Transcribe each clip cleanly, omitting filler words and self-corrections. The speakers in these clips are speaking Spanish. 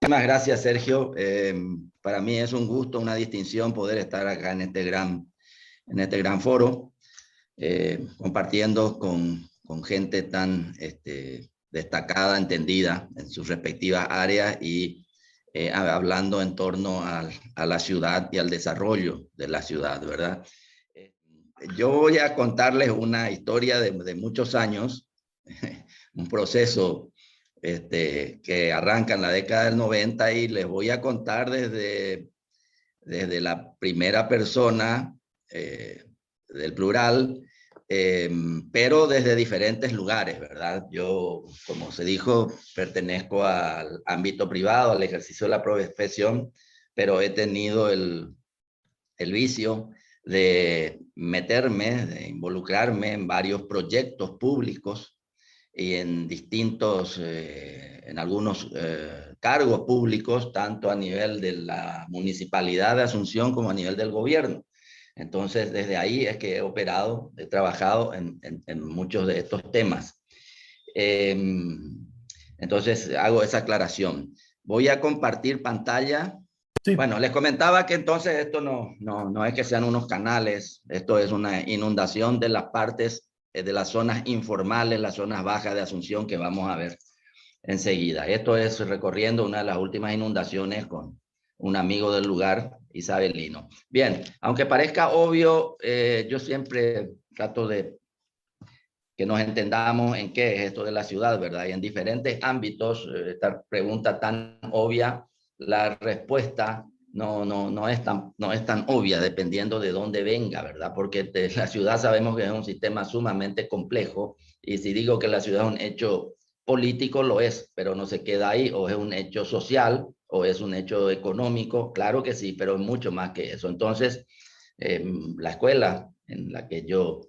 Muchísimas gracias, Sergio. Para mí es un gusto, una distinción poder estar acá en este gran foro, compartiendo con gente tan destacada, entendida en sus respectivas áreas y hablando en torno a la ciudad y al desarrollo de la ciudad, ¿verdad? Yo voy a contarles una historia de muchos años, un proceso que arranca en la década del 90 y les voy a contar desde la primera persona del plural, pero desde diferentes lugares, ¿verdad? Yo, como se dijo, pertenezco al ámbito privado, al ejercicio de la profesión, pero he tenido el vicio de meterme, de involucrarme en varios proyectos públicos y en algunos cargos públicos, tanto a nivel de la municipalidad de Asunción como a nivel del gobierno. Entonces, desde ahí es que he trabajado en muchos de estos temas. Entonces, hago esa aclaración. Voy a compartir pantalla. Sí. Bueno, les comentaba que entonces esto no es que sean unos canales, esto es una inundación de las partes, de las zonas informales, las zonas bajas de Asunción que vamos a ver enseguida. Esto es recorriendo una de las últimas inundaciones con un amigo del lugar, isabelino. Bien, aunque parezca obvio, yo siempre trato de que nos entendamos en qué es esto de la ciudad, ¿verdad? Y en diferentes ámbitos, esta pregunta tan obvia, la respuesta no es tan obvia dependiendo de dónde venga, ¿verdad? Porque la ciudad sabemos que es un sistema sumamente complejo y si digo que la ciudad es un hecho político, lo es, pero no se queda ahí, o es un hecho social o es un hecho económico, claro que sí, pero es mucho más que eso. Entonces, la escuela en la que yo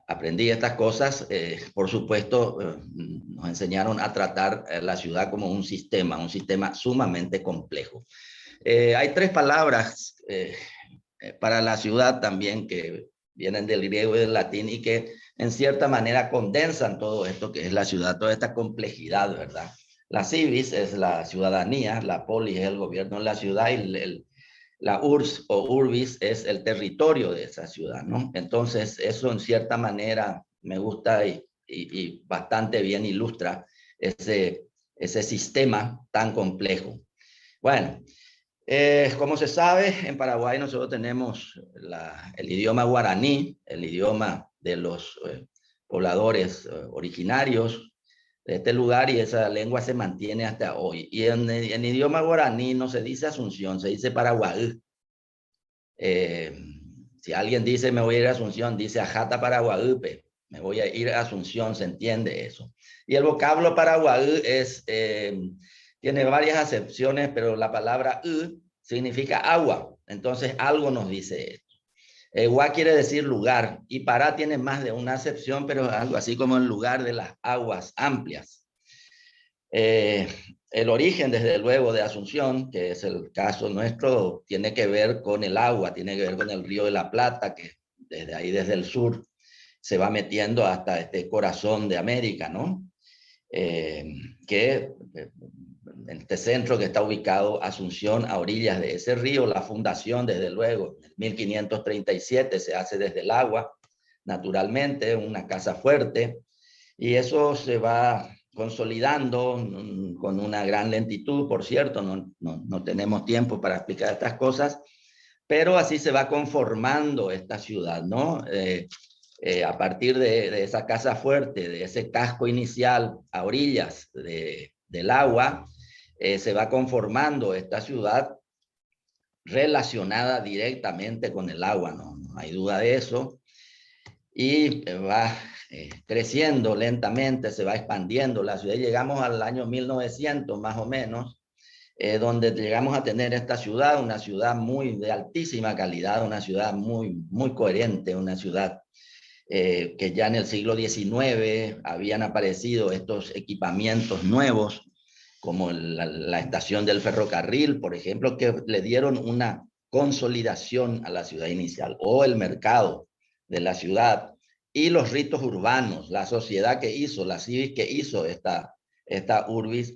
aprendí estas cosas, por supuesto, nos enseñaron a tratar la ciudad como un sistema sumamente complejo. Hay tres palabras para la ciudad también que vienen del griego y del latín y que en cierta manera condensan todo esto que es la ciudad, toda esta complejidad, ¿verdad? La civis es la ciudadanía, la polis es el gobierno de la ciudad y la URSS o urbis es el territorio de esa ciudad, ¿no? Entonces, eso en cierta manera me gusta y bastante bien ilustra ese sistema tan complejo. Bueno, como se sabe, en Paraguay nosotros tenemos el idioma guaraní, el idioma de los pobladores originarios de este lugar, y esa lengua se mantiene hasta hoy. Y en idioma guaraní no se dice Asunción, se dice Paraguay. Si alguien dice me voy a ir a Asunción, dice Ajata Paraguayupe, me voy a ir a Asunción, se entiende eso. Y el vocablo Paraguay tiene varias acepciones, pero la palabra significa agua, entonces algo nos dice esto. Gua quiere decir lugar, y Pará tiene más de una acepción, pero algo así como el lugar de las aguas amplias. El origen, desde luego, de Asunción, que es el caso nuestro, tiene que ver con el agua, tiene que ver con el río de la Plata, que desde ahí, desde el sur, se va metiendo hasta este corazón de América, ¿no? En este centro que está ubicado Asunción, a orillas de ese río, la fundación, desde luego, en 1537 se hace desde el agua, naturalmente, una casa fuerte, y eso se va consolidando con una gran lentitud, por cierto, no tenemos tiempo para explicar estas cosas, pero así se va conformando esta ciudad, ¿no? A partir de esa casa fuerte, de ese casco inicial a orillas del agua, se va conformando esta ciudad relacionada directamente con el agua, no hay duda de eso, y va creciendo lentamente, se va expandiendo la ciudad. Llegamos al año 1900 más o menos, donde llegamos a tener esta ciudad, una ciudad muy de altísima calidad, una ciudad muy coherente, una ciudad que ya en el siglo XIX habían aparecido estos equipamientos nuevos, como la estación del ferrocarril, por ejemplo, que le dieron una consolidación a la ciudad inicial, o el mercado de la ciudad, y los ritos urbanos, la sociedad que hizo, la civis que hizo esta urbis,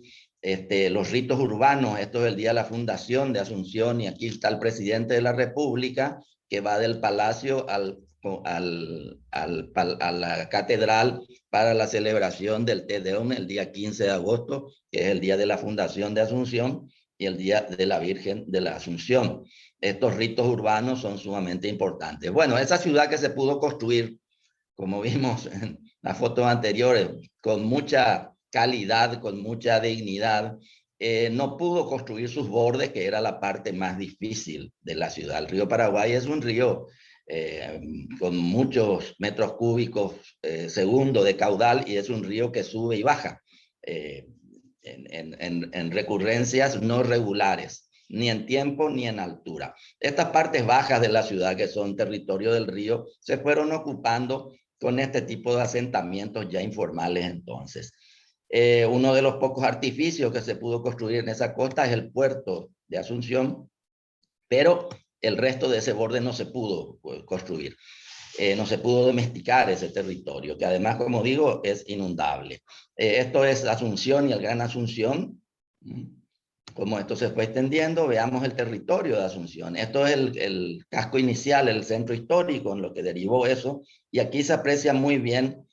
los ritos urbanos. Esto es el día de la fundación de Asunción, y aquí está el presidente de la República, que va del palacio a la catedral para la celebración del Te Deum el día 15 de agosto, que es el día de la fundación de Asunción y el día de la Virgen de la Asunción. Estos ritos urbanos son sumamente importantes. Bueno, esa ciudad que se pudo construir, como vimos en las fotos anteriores, con mucha calidad, con mucha dignidad, no pudo construir sus bordes, que era la parte más difícil de la ciudad. El río Paraguay es un río con muchos metros cúbicos segundo de caudal, y es un río que sube y baja en recurrencias no regulares, ni en tiempo ni en altura. Estas partes bajas de la ciudad, que son territorio del río, se fueron ocupando con este tipo de asentamientos ya informales entonces. Uno de los pocos artificios que se pudo construir en esa costa es el puerto de Asunción, pero el resto de ese borde no se pudo construir. No se pudo domesticar ese territorio, que además, como digo, es inundable. Esto es Asunción y el Gran Asunción. Como esto se fue extendiendo, veamos el territorio de Asunción. Esto es el casco inicial, el centro histórico, en lo que derivó eso. Y aquí se aprecia muy bien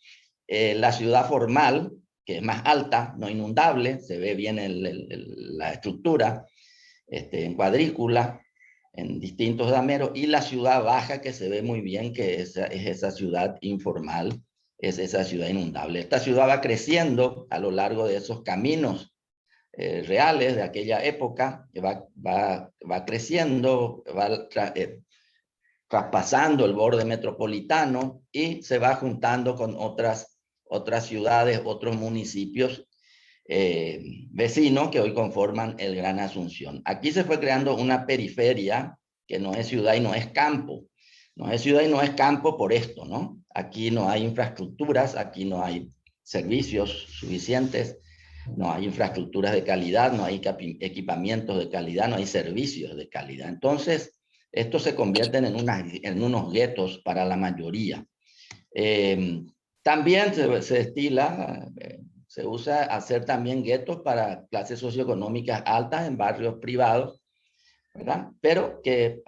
la ciudad formal, que es más alta, no inundable, se ve bien la estructura en cuadrícula, en distintos dameros, y la ciudad baja, que se ve muy bien, que es esa ciudad informal, es esa ciudad inundable. Esta ciudad va creciendo a lo largo de esos caminos reales de aquella época, que va creciendo, va traspasando el borde metropolitano y se va juntando con otras ciudades, otros municipios vecinos que hoy conforman el Gran Asunción. Aquí se fue creando una periferia que no es ciudad y no es campo. No es ciudad y no es campo por esto, ¿no? Aquí no hay infraestructuras, aquí no hay servicios suficientes, no hay infraestructuras de calidad, no hay equipamientos de calidad, no hay servicios de calidad. Entonces, estos se convierten en unos guetos para la mayoría. También se estila, se usa hacer también guetos para clases socioeconómicas altas en barrios privados, ¿verdad? Pero que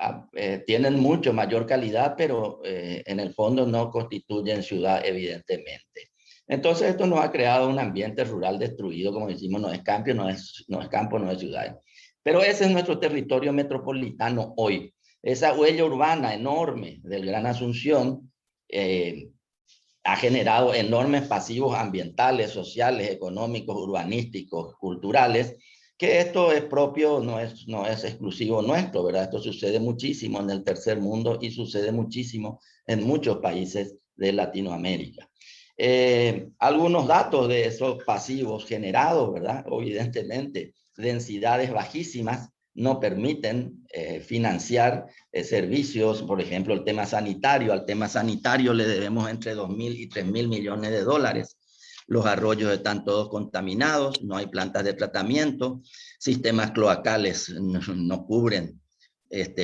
tienen mucho mayor calidad, pero en el fondo no constituyen ciudad, evidentemente. Entonces esto nos ha creado un ambiente rural destruido, como decimos, no es campo, no es campo, no es ciudad. Pero ese es nuestro territorio metropolitano hoy. Esa huella urbana enorme del Gran Asunción ha generado enormes pasivos ambientales, sociales, económicos, urbanísticos, culturales, que esto es propio, no es exclusivo nuestro, ¿verdad? Esto sucede muchísimo en el tercer mundo y sucede muchísimo en muchos países de Latinoamérica. Algunos datos de esos pasivos generados, ¿verdad? Evidentemente, densidades bajísimas no permiten financiar servicios, por ejemplo, el tema sanitario. Al tema sanitario le debemos entre 2.000 y 3.000 millones de dólares. Los arroyos están todos contaminados, no hay plantas de tratamiento, sistemas cloacales no cubren,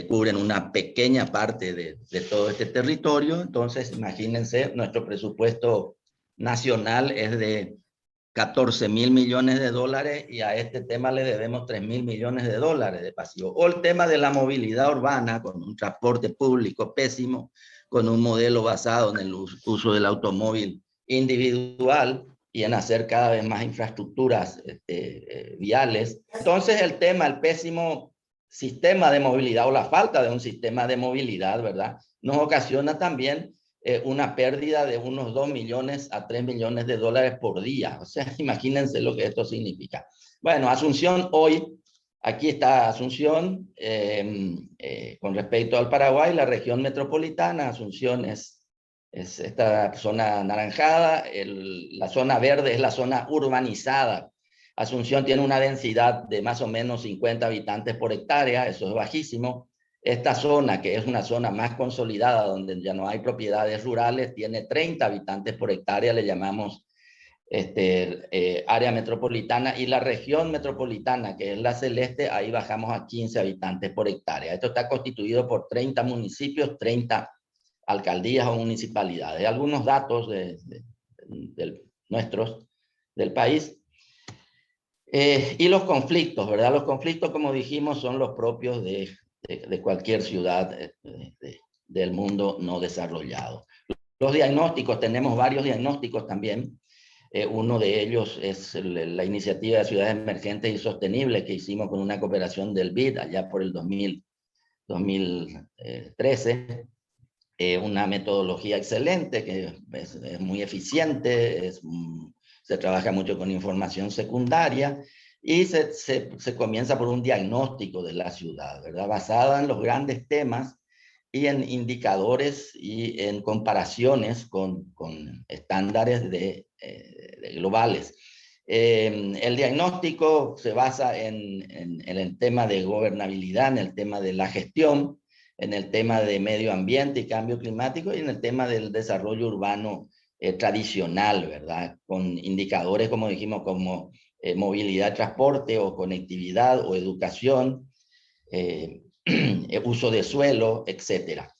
cubren una pequeña parte de todo este territorio. Entonces, imagínense, nuestro presupuesto nacional es de 14.000 millones de dólares y a este tema le debemos 3.000 millones de dólares de pasivo. O el tema de la movilidad urbana, con un transporte público pésimo, con un modelo basado en el uso del automóvil individual y en hacer cada vez más infraestructuras viales. Entonces el tema, el pésimo sistema de movilidad o la falta de un sistema de movilidad, ¿verdad? Nos ocasiona también una pérdida de unos 2 millones a 3 millones de dólares por día. O sea, imagínense lo que esto significa. Bueno, Asunción hoy, aquí está Asunción, con respecto al Paraguay, la región metropolitana. Asunción es es esta zona anaranjada, la zona verde es la zona urbanizada. Asunción tiene una densidad de más o menos 50 habitantes por hectárea, eso es bajísimo. Esta zona, que es una zona más consolidada, donde ya no hay propiedades rurales, tiene 30 habitantes por hectárea, le llamamos área metropolitana, y la región metropolitana, que es la celeste, ahí bajamos a 15 habitantes por hectárea. Esto está constituido por 30 municipios, 30 alcaldías o municipalidades. Algunos datos nuestros del país. Y los conflictos, ¿verdad? Los conflictos, como dijimos, son los propios de cualquier ciudad del mundo no desarrollado. Los diagnósticos, tenemos varios diagnósticos también. Uno de ellos es la iniciativa de ciudades emergentes y sostenibles que hicimos con una cooperación del BID allá por el 2013. Una metodología excelente, que es muy eficiente, se trabaja mucho con información secundaria y se comienza por un diagnóstico de la ciudad, ¿verdad? Basada en los grandes temas y en indicadores y en comparaciones con estándares globales. El diagnóstico se basa en el tema de gobernabilidad, en el tema de la gestión, en el tema de medio ambiente y cambio climático y en el tema del desarrollo urbano tradicional, ¿verdad? Con indicadores, como dijimos, como movilidad, transporte o conectividad o educación, uso de suelo, etcétera.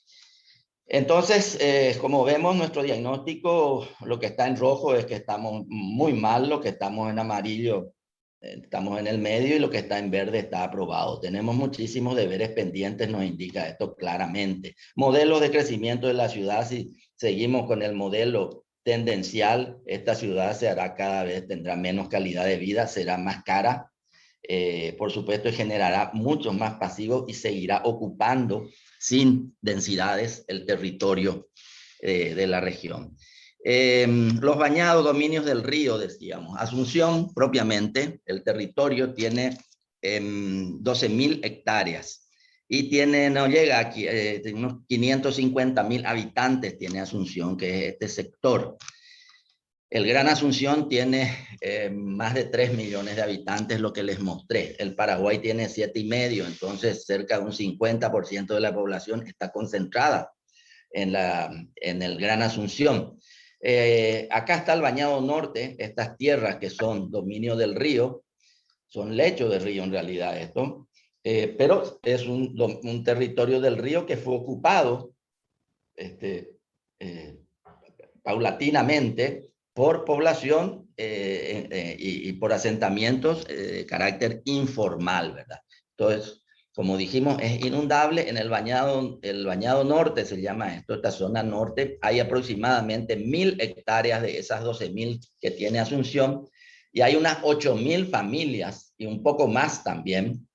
Entonces, como vemos, nuestro diagnóstico, lo que está en rojo es que estamos muy mal, lo que estamos en amarillo, estamos en el medio, y lo que está en verde está aprobado. Tenemos muchísimos deberes pendientes, nos indica esto claramente. Modelos de crecimiento de la ciudad, si seguimos con el modelo tendencial, esta ciudad se hará cada vez, tendrá menos calidad de vida, será más cara, por supuesto, generará muchos más pasivos y seguirá ocupando sin densidades el territorio de la región. Los bañados dominios del río, decíamos. Asunción, propiamente, el territorio tiene 12.000 hectáreas y no llega aquí, unos 550.000 habitantes tiene Asunción, que es este sector. El Gran Asunción tiene más de 3 millones de habitantes, lo que les mostré. El Paraguay tiene 7,5, entonces cerca de un 50% de la población está concentrada en el Gran Asunción. Acá está el Bañado Norte, estas tierras que son dominio del río, son lecho de río en realidad esto, pero es un territorio del río que fue ocupado paulatinamente por población y por asentamientos de carácter informal, ¿verdad? Entonces, como dijimos, es inundable. En el bañado norte se llama esto, esta zona norte, hay aproximadamente 1.000 hectáreas de esas 12.000 que tiene Asunción, y hay unas 8.000 familias y un poco más también.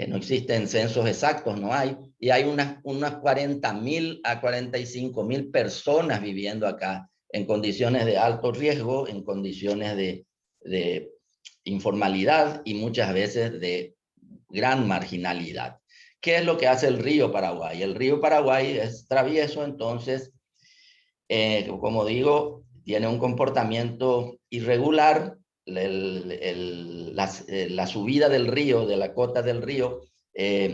No existen censos exactos, no hay, y hay unas 40.000 a 45.000 personas viviendo acá en condiciones de alto riesgo, en condiciones de informalidad y muchas veces de gran marginalidad. ¿Qué es lo que hace el río Paraguay? El río Paraguay es travieso, entonces, como digo, tiene un comportamiento irregular. La subida del río, de la cota del río,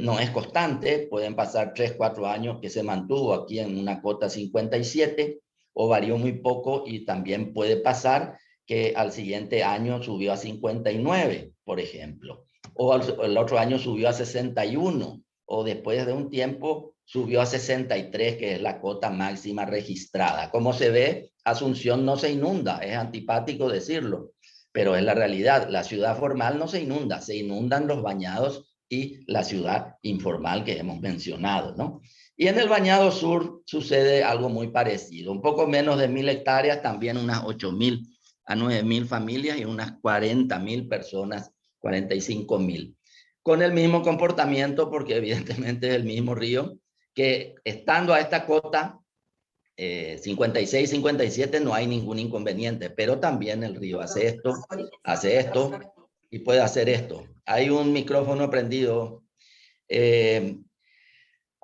no es constante. Pueden pasar 3, 4 años que se mantuvo aquí en una cota 57 o varió muy poco, y también puede pasar que al siguiente año subió a 59, por ejemplo, o el otro año subió a 61, o después de un tiempo subió a 63, que es la cota máxima registrada. Como se ve, Asunción no se inunda, es antipático decirlo, pero es la realidad. La ciudad formal no se inunda, se inundan los bañados y la ciudad informal que hemos mencionado, ¿no? Y en el bañado sur sucede algo muy parecido, un poco menos de 1.000 hectáreas, también unas 8.000 a 9.000 familias y unas 40.000 personas, 45.000. Con el mismo comportamiento, porque evidentemente es el mismo río, que estando a esta cota 56, 57 no hay ningún inconveniente, pero también el río hace esto y puede hacer esto. Hay un micrófono prendido.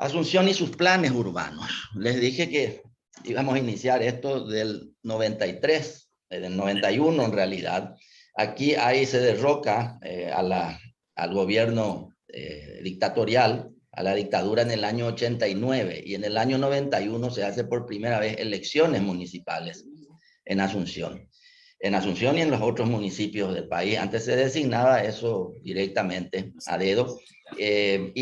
Asunción y sus planes urbanos. Les dije que íbamos a iniciar esto del 93, del 91 en realidad. Aquí ahí se derroca al gobierno dictatorial, a la dictadura en el año 89, y en el año 91 se hace por primera vez elecciones municipales en Asunción. En Asunción y en los otros municipios del país. Antes se designaba eso directamente a dedo, se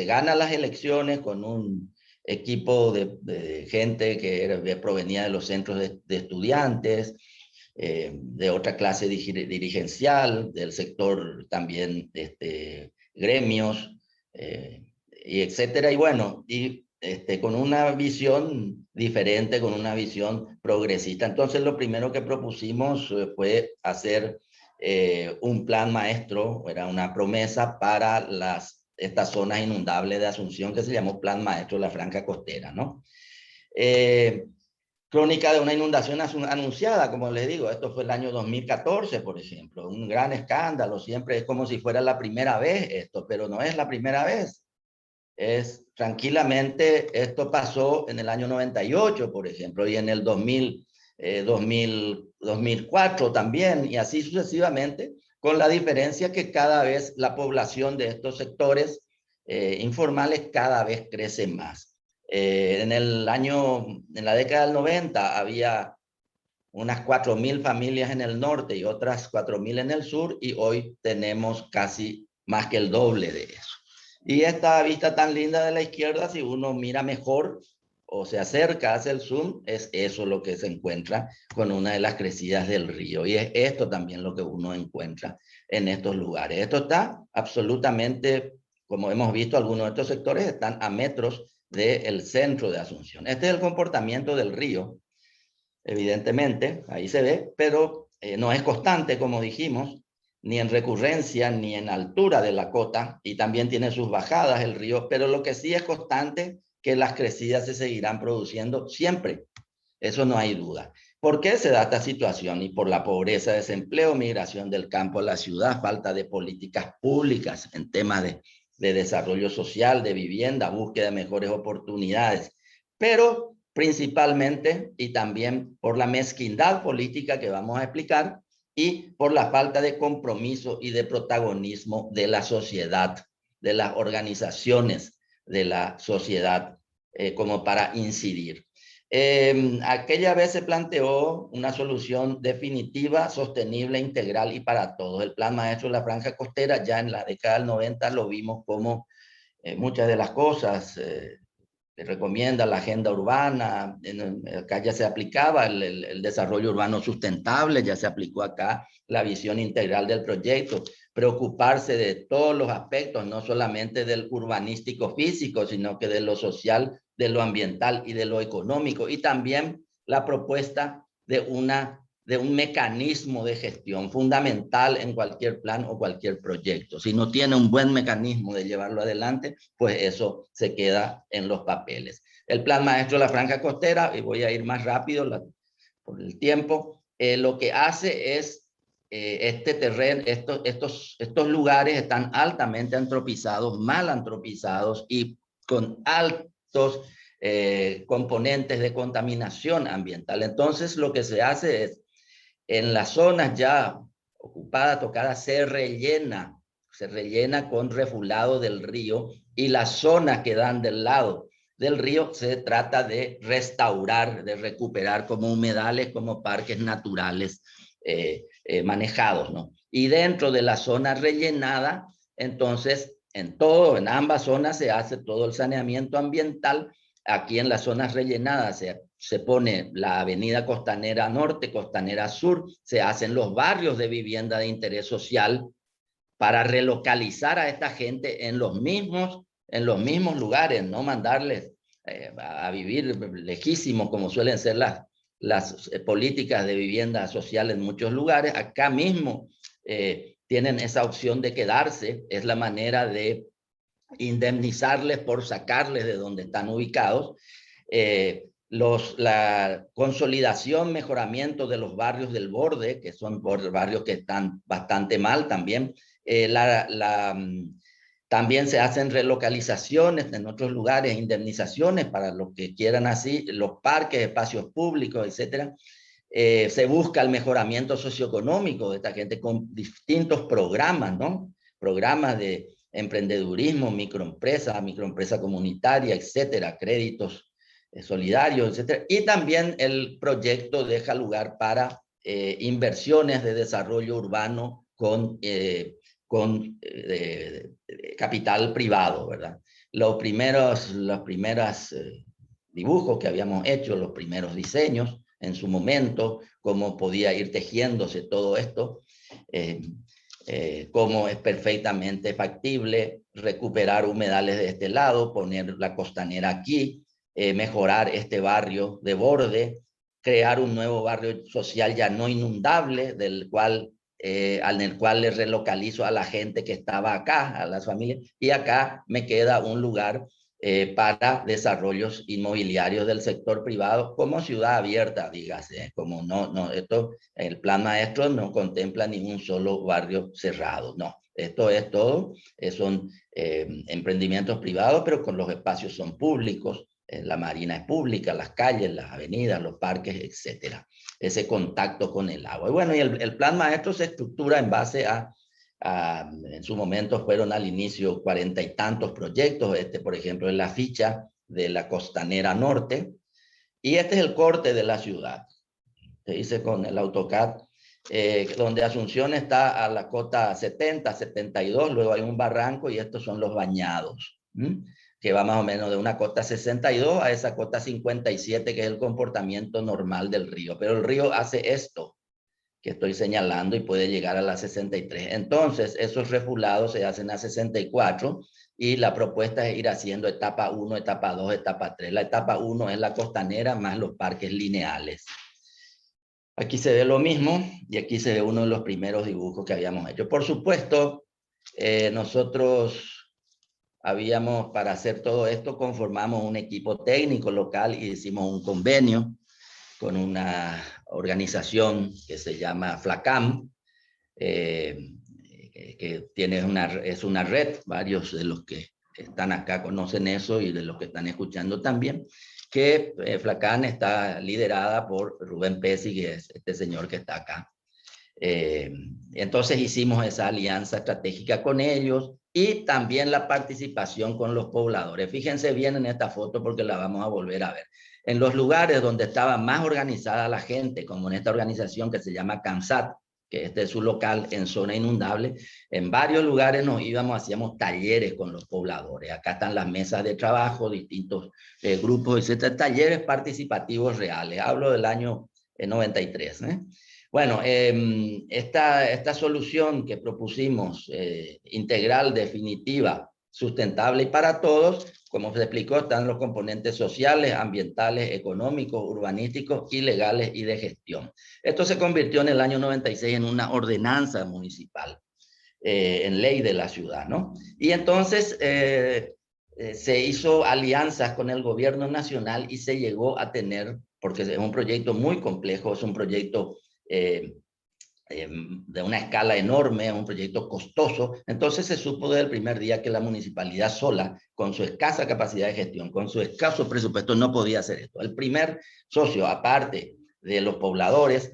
gana las elecciones con un equipo de gente que provenía de los centros de estudiantes, de otra clase dirigencial, del sector también gremios, y etcétera. Y bueno, con una visión diferente, con una visión progresista. Entonces, lo primero que propusimos fue hacer un plan maestro, era una promesa para estas zonas inundables de Asunción, que se llamó Plan Maestro de la Franja Costera, ¿no? Crónica de una inundación anunciada, como les digo, esto fue el año 2014, por ejemplo, un gran escándalo, siempre es como si fuera la primera vez esto, pero no es la primera vez. Es tranquilamente, esto pasó en el año 98, por ejemplo, y en el 2004 también, y así sucesivamente, con la diferencia que cada vez la población de estos sectores informales cada vez crece más. En la década del 90 había unas 4.000 familias en el norte y otras 4.000 en el sur, y hoy tenemos casi más que el doble de eso. Y esta vista tan linda de la izquierda, si uno mira mejor o se acerca, hace el zoom, es eso lo que se encuentra con una de las crecidas del río. Y es esto también lo que uno encuentra en estos lugares. Esto está absolutamente, como hemos visto, algunos de estos sectores están a metros del centro de Asunción. Este es el comportamiento del río, evidentemente, ahí se ve, pero no es constante, como dijimos, ni en recurrencia, ni en altura de la cota, y también tiene sus bajadas el río, pero lo que sí es constante, que las crecidas se seguirán produciendo siempre, eso no hay duda. ¿Por qué se da esta situación? Y por la pobreza, desempleo, migración del campo a la ciudad, falta de políticas públicas en temas de desarrollo social, de vivienda, búsqueda de mejores oportunidades, pero principalmente y también por la mezquindad política que vamos a explicar, y por la falta de compromiso y de protagonismo de la sociedad, de las organizaciones de la sociedad, como para incidir. Aquella vez se planteó una solución definitiva, sostenible, integral y para todos. El Plan Maestro de la Franja Costera, ya en la década del 90 lo vimos como muchas de las cosas que recomienda la agenda urbana. Acá ya se aplicaba el desarrollo urbano sustentable, ya se aplicó acá la visión integral del proyecto, preocuparse de todos los aspectos, no solamente del urbanístico físico, sino que de lo social, de lo ambiental y de lo económico, y también la propuesta de un mecanismo de gestión fundamental en cualquier plan o cualquier proyecto. Si no tiene un buen mecanismo de llevarlo adelante, pues eso se queda en los papeles. El Plan Maestro de la Franja Costera, y voy a ir más rápido por el tiempo, lo que hace es este terreno, estos lugares están altamente antropizados, mal antropizados y con altos componentes de contaminación ambiental. Entonces, lo que se hace es, en las zonas ya ocupadas, tocadas, se rellena con refulado del río, y las zonas que dan del lado del río se trata de restaurar, de recuperar como humedales, como parques naturales manejados, ¿no? Y dentro de la zona rellenada, entonces, en ambas zonas se hace todo el saneamiento ambiental. Aquí en las zonas rellenadas se pone la avenida Costanera Norte, Costanera Sur, se hacen los barrios de vivienda de interés social para relocalizar a esta gente en los mismos lugares, no mandarles a vivir lejísimos, como suelen ser las políticas de vivienda social en muchos lugares. Acá mismo tienen esa opción de quedarse, es la manera de indemnizarles por sacarles de donde están ubicados. La consolidación, mejoramiento de los barrios del borde, que son barrios que están bastante mal también. También se hacen relocalizaciones en otros lugares, indemnizaciones para los que quieran así, los parques, espacios públicos, etcétera. Se busca el mejoramiento socioeconómico de esta gente con distintos programas, ¿no? Programas de emprendedurismo, microempresa comunitaria, etcétera, créditos solidarios, etcétera. Y también el proyecto deja lugar para inversiones de desarrollo urbano con capital privado, ¿verdad? Los primeros dibujos que habíamos hecho, los primeros diseños, en su momento, cómo podía ir tejiéndose todo esto, cómo es perfectamente factible recuperar humedales de este lado, poner la costanera aquí, mejorar este barrio de borde, crear un nuevo barrio social ya no inundable, del cual en el cual le relocalizo a la gente que estaba acá, a las familias, y acá me queda un lugar para desarrollos inmobiliarios del sector privado como ciudad abierta, dígase, como el plan maestro no contempla ningún solo barrio cerrado, no. Esto es todo, son emprendimientos privados, pero con los espacios son públicos, la marina es pública, las calles, las avenidas, los parques, etcétera. Ese contacto con el agua. Y bueno, y el plan maestro se estructura en base en su momento fueron al inicio 40 y tantos proyectos, por ejemplo, es la ficha de la Costanera Norte, y este es el corte de la ciudad. Se dice con el AutoCAD, donde Asunción está a la cota 70, 72, luego hay un barranco y estos son los bañados, que va más o menos de una cota 62 a esa cota 57, que es el comportamiento normal del río. Pero el río hace esto que estoy señalando y puede llegar a la 63. Entonces, esos refulados se hacen a 64 y la propuesta es ir haciendo etapa 1, etapa 2, etapa 3. La etapa 1 es la costanera más los parques lineales. Aquí se ve lo mismo y aquí se ve uno de los primeros dibujos que habíamos hecho. Por supuesto, nosotros para hacer todo esto, conformamos un equipo técnico local y hicimos un convenio con una organización que se llama FLACAM, que es una red, varios de los que están acá conocen eso y de los que están escuchando también, que FLACAM está liderada por Rubén Pesci, que es este señor que está acá. Entonces hicimos esa alianza estratégica con ellos y también la participación con los pobladores. Fíjense bien en esta foto porque la vamos a volver a ver. En los lugares donde estaba más organizada la gente, como en esta organización que se llama CANSAT, que este es su local en zona inundable, en varios lugares nos íbamos, hacíamos talleres con los pobladores. Acá están las mesas de trabajo, distintos grupos, etcétera, talleres participativos reales. Hablo del año 93, Bueno, esta solución que propusimos, integral, definitiva, sustentable y para todos, como se explicó, están los componentes sociales, ambientales, económicos, urbanísticos y legales y de gestión. Esto se convirtió en el año 96 en una ordenanza municipal, en ley de la ciudad, ¿no? Y entonces se hizo alianzas con el gobierno nacional y se llegó a tener, porque es un proyecto muy complejo, es un proyecto de una escala enorme, un proyecto costoso. Entonces se supo desde el primer día que la municipalidad sola, con su escasa capacidad de gestión, con su escaso presupuesto, no podía hacer esto. El primer socio, aparte de los pobladores,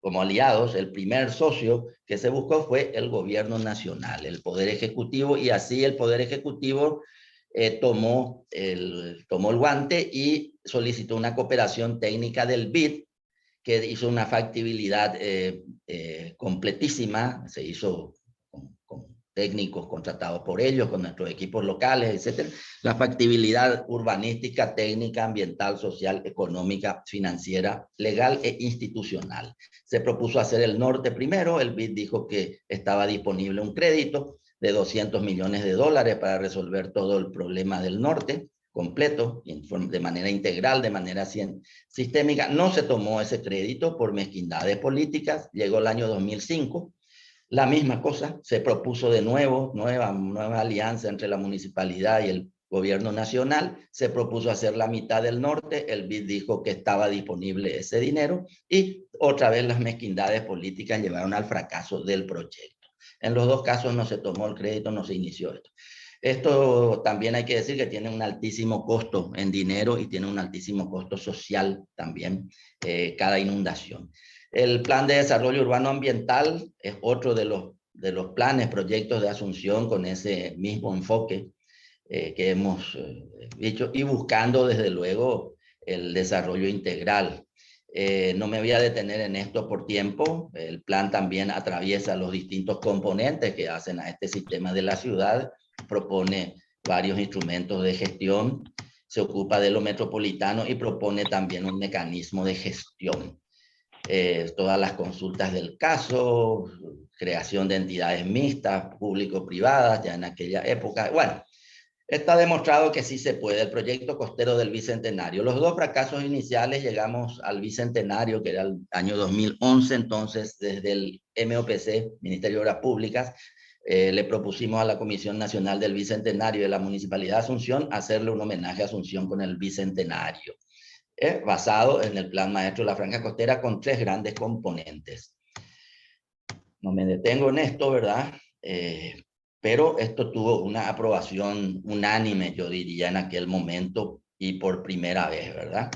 como aliados, el primer socio que se buscó fue el gobierno nacional, el Poder Ejecutivo, y así el Poder Ejecutivo tomó el guante y solicitó una cooperación técnica del BID, que hizo una factibilidad completísima, se hizo con técnicos contratados por ellos, con nuestros equipos locales, etcétera. La factibilidad urbanística, técnica, ambiental, social, económica, financiera, legal e institucional. Se propuso hacer el norte primero, el BID dijo que estaba disponible un crédito de $200 millones para resolver todo el problema del norte completo, de manera integral, de manera sistémica. No se tomó ese crédito por mezquindades políticas. Llegó el año 2005, la misma cosa, se propuso de nuevo, nueva alianza entre la municipalidad y el gobierno nacional, se propuso hacer la mitad del norte, el BID dijo que estaba disponible ese dinero y otra vez las mezquindades políticas llevaron al fracaso del proyecto. En los dos casos no se tomó el crédito, no se inició esto. Esto también hay que decir que tiene un altísimo costo en dinero y tiene un altísimo costo social también, cada inundación. El plan de desarrollo urbano ambiental es otro de los planes, proyectos de Asunción con ese mismo enfoque que hemos dicho y buscando desde luego el desarrollo integral. No me voy a detener en esto por tiempo. El plan también atraviesa los distintos componentes que hacen a este sistema de la ciudad, propone varios instrumentos de gestión, se ocupa de lo metropolitano y propone también un mecanismo de gestión. Todas las consultas del caso, creación de entidades mixtas, público-privadas, ya en aquella época. Bueno, está demostrado que sí se puede. El proyecto costero del Bicentenario. Los dos fracasos iniciales llegamos al Bicentenario, que era el año 2011, entonces desde el MOPC, Ministerio de Obras Públicas, le propusimos a la Comisión Nacional del Bicentenario de la Municipalidad de Asunción hacerle un homenaje a Asunción con el Bicentenario, basado en el Plan Maestro de la Franja Costera con 3 grandes componentes. No me detengo en esto, ¿verdad? Pero esto tuvo una aprobación unánime, yo diría, en aquel momento y por primera vez, ¿verdad?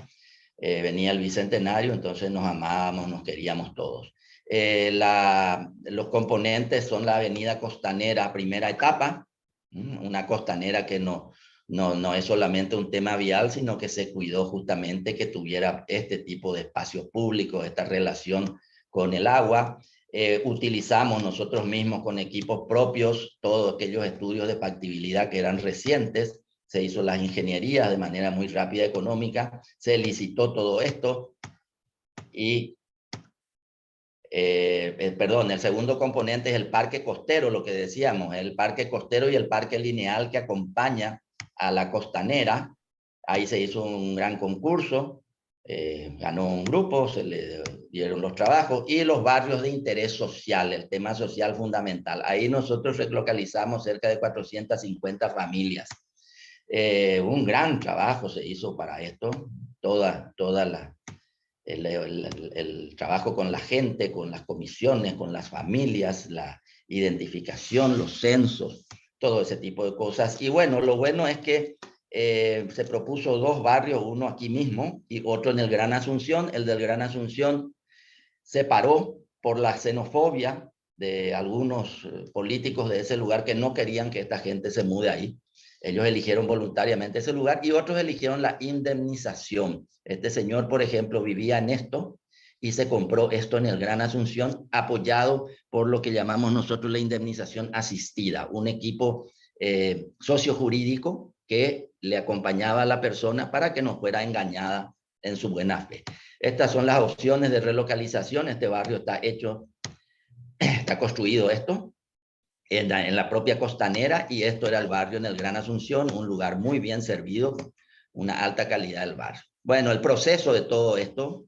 Venía el Bicentenario, entonces nos amábamos, nos queríamos todos. Los componentes son la avenida costanera, primera etapa, una costanera que no es solamente un tema vial, sino que se cuidó justamente que tuviera este tipo de espacios públicos, esta relación con el agua. Utilizamos nosotros mismos con equipos propios todos aquellos estudios de factibilidad que eran recientes, se hizo las ingenierías de manera muy rápida y económica, se licitó todo esto y, perdón, el segundo componente es el parque costero, lo que decíamos, el parque costero y el parque lineal que acompaña a la costanera. Ahí se hizo un gran concurso, ganó un grupo, se le dieron los trabajos y los barrios de interés social, el tema social fundamental. Ahí nosotros relocalizamos cerca de 450 familias. Un gran trabajo se hizo para esto, el trabajo con la gente, con las comisiones, con las familias, la identificación, los censos, todo ese tipo de cosas. Y bueno, lo bueno es que se propuso 2 barrios, uno aquí mismo y otro en el Gran Asunción. El del Gran Asunción se paró por la xenofobia de algunos políticos de ese lugar que no querían que esta gente se mude ahí. Ellos eligieron voluntariamente ese lugar y otros eligieron la indemnización. Este señor, por ejemplo, vivía en esto y se compró esto en el Gran Asunción, apoyado por lo que llamamos nosotros la indemnización asistida, un equipo sociojurídico que le acompañaba a la persona para que no fuera engañada en su buena fe. Estas son las opciones de relocalización. Este barrio está hecho, está construido esto en la propia costanera y esto era el barrio en el Gran Asunción, un lugar muy bien servido, una alta calidad del barrio. Bueno, el proceso de todo esto,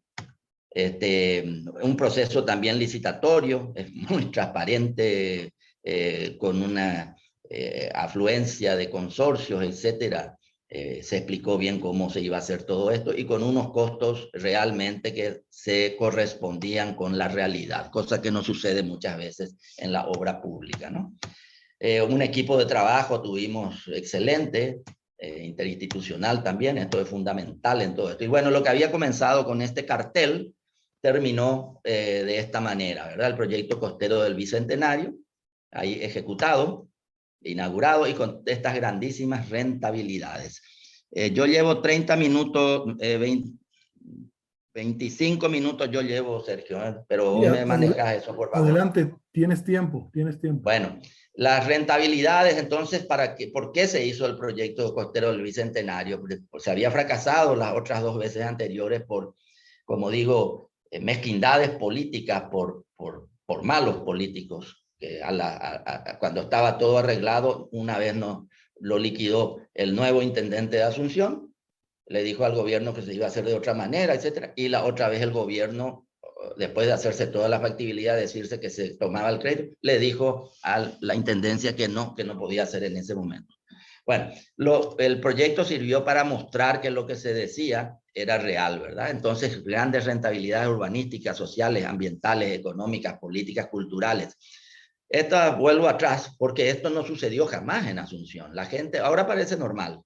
un proceso también licitatorio, es muy transparente, con una afluencia de consorcios, etcétera. Se explicó bien cómo se iba a hacer todo esto y con unos costos realmente que se correspondían con la realidad, cosa que no sucede muchas veces en la obra pública, ¿no? Un equipo de trabajo tuvimos excelente, interinstitucional también, esto es fundamental en todo esto. Y bueno, lo que había comenzado con este cartel terminó de esta manera, ¿verdad? El proyecto costero del Bicentenario, ahí ejecutado, inaugurado y con estas grandísimas rentabilidades. Yo llevo 30 minutos, 25 minutos yo llevo, Sergio, pero vos me manejas eso, por favor. Adelante, tienes tiempo, tienes tiempo. Bueno, las rentabilidades, entonces, ¿por qué se hizo el proyecto costero del Bicentenario? Pues se había fracasado las otras 2 veces anteriores por, como digo, mezquindades políticas, por malos políticos. Que cuando estaba todo arreglado, una vez no lo liquidó el nuevo intendente de Asunción, le dijo al gobierno que se iba a hacer de otra manera, etcétera, y la otra vez el gobierno, después de hacerse toda la factibilidad, decirse que se tomaba el crédito, le dijo a la intendencia que no podía hacer en ese momento. Bueno, el proyecto sirvió para mostrar que lo que se decía era real, ¿verdad? Entonces, grandes rentabilidades urbanísticas, sociales, ambientales, económicas, políticas, culturales. Vuelvo atrás, porque esto no sucedió jamás en Asunción. La gente, ahora parece normal.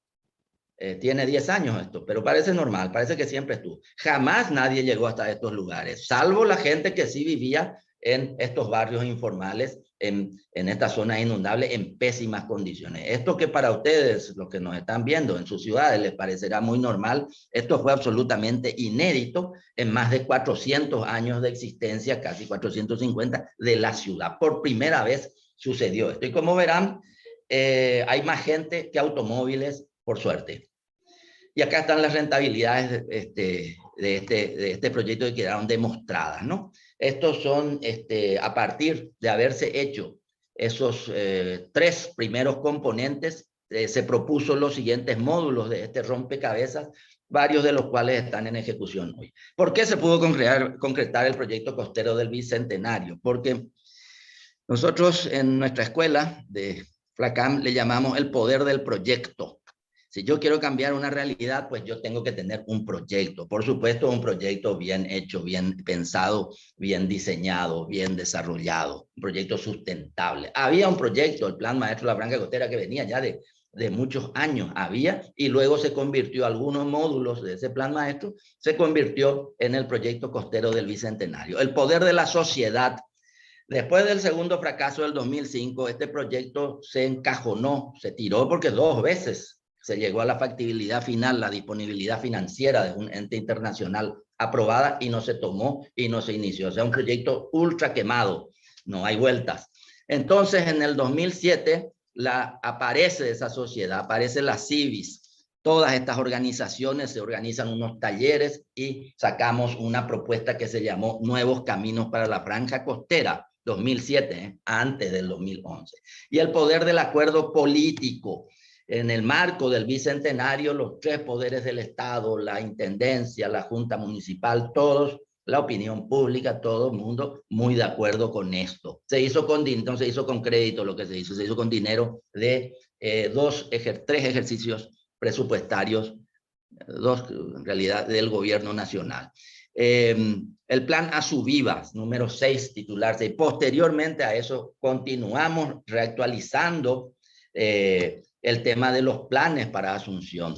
Tiene 10 años esto, pero parece normal, parece que siempre estuvo. Jamás nadie llegó hasta estos lugares, salvo la gente que sí vivía en estos barrios informales, en estas zonas inundables, en pésimas condiciones. Esto que para ustedes, los que nos están viendo en sus ciudades, les parecerá muy normal, esto fue absolutamente inédito en más de 400 años de existencia, casi 450, de la ciudad. Por primera vez sucedió esto. Y como verán, hay más gente que automóviles, por suerte. Y acá están las rentabilidades de este proyecto que quedaron demostradas, ¿no? Estos son, a partir de haberse hecho esos 3 primeros componentes, se propuso los siguientes módulos de este rompecabezas, varios de los cuales están en ejecución hoy. ¿Por qué se pudo concretar el proyecto costero del Bicentenario? Porque nosotros en nuestra escuela de FLACAM le llamamos el poder del proyecto. Si yo quiero cambiar una realidad, pues yo tengo que tener un proyecto. Por supuesto, un proyecto bien hecho, bien pensado, bien diseñado, bien desarrollado. Un proyecto sustentable. Había un proyecto, el Plan Maestro de la Franja Costera, que venía ya de muchos años. Había, y luego se convirtió, algunos módulos de ese Plan Maestro, se convirtió en el proyecto costero del Bicentenario. El poder de la sociedad. Después del segundo fracaso del 2005, este proyecto se encajonó, se tiró porque 2 veces se llegó a la factibilidad final, la disponibilidad financiera de un ente internacional aprobada y no se tomó y no se inició. O sea, un proyecto ultra quemado, no hay vueltas. Entonces, en el 2007, aparece esa sociedad, aparece la CIVIS. Todas estas organizaciones se organizan unos talleres y sacamos una propuesta que se llamó Nuevos Caminos para la Franja Costera, 2007, antes del 2011. Y el poder del acuerdo político. En el marco del Bicentenario, los 3 poderes del Estado, la Intendencia, la Junta Municipal, todos, la opinión pública, todo el mundo muy de acuerdo con esto. Se hizo con crédito lo que se hizo con dinero de 3 ejercicios presupuestarios, 2 en realidad del gobierno nacional. El plan Asuvivas, número 6, titular 6. Posteriormente a eso continuamos reactualizando el tema de los planes para Asunción.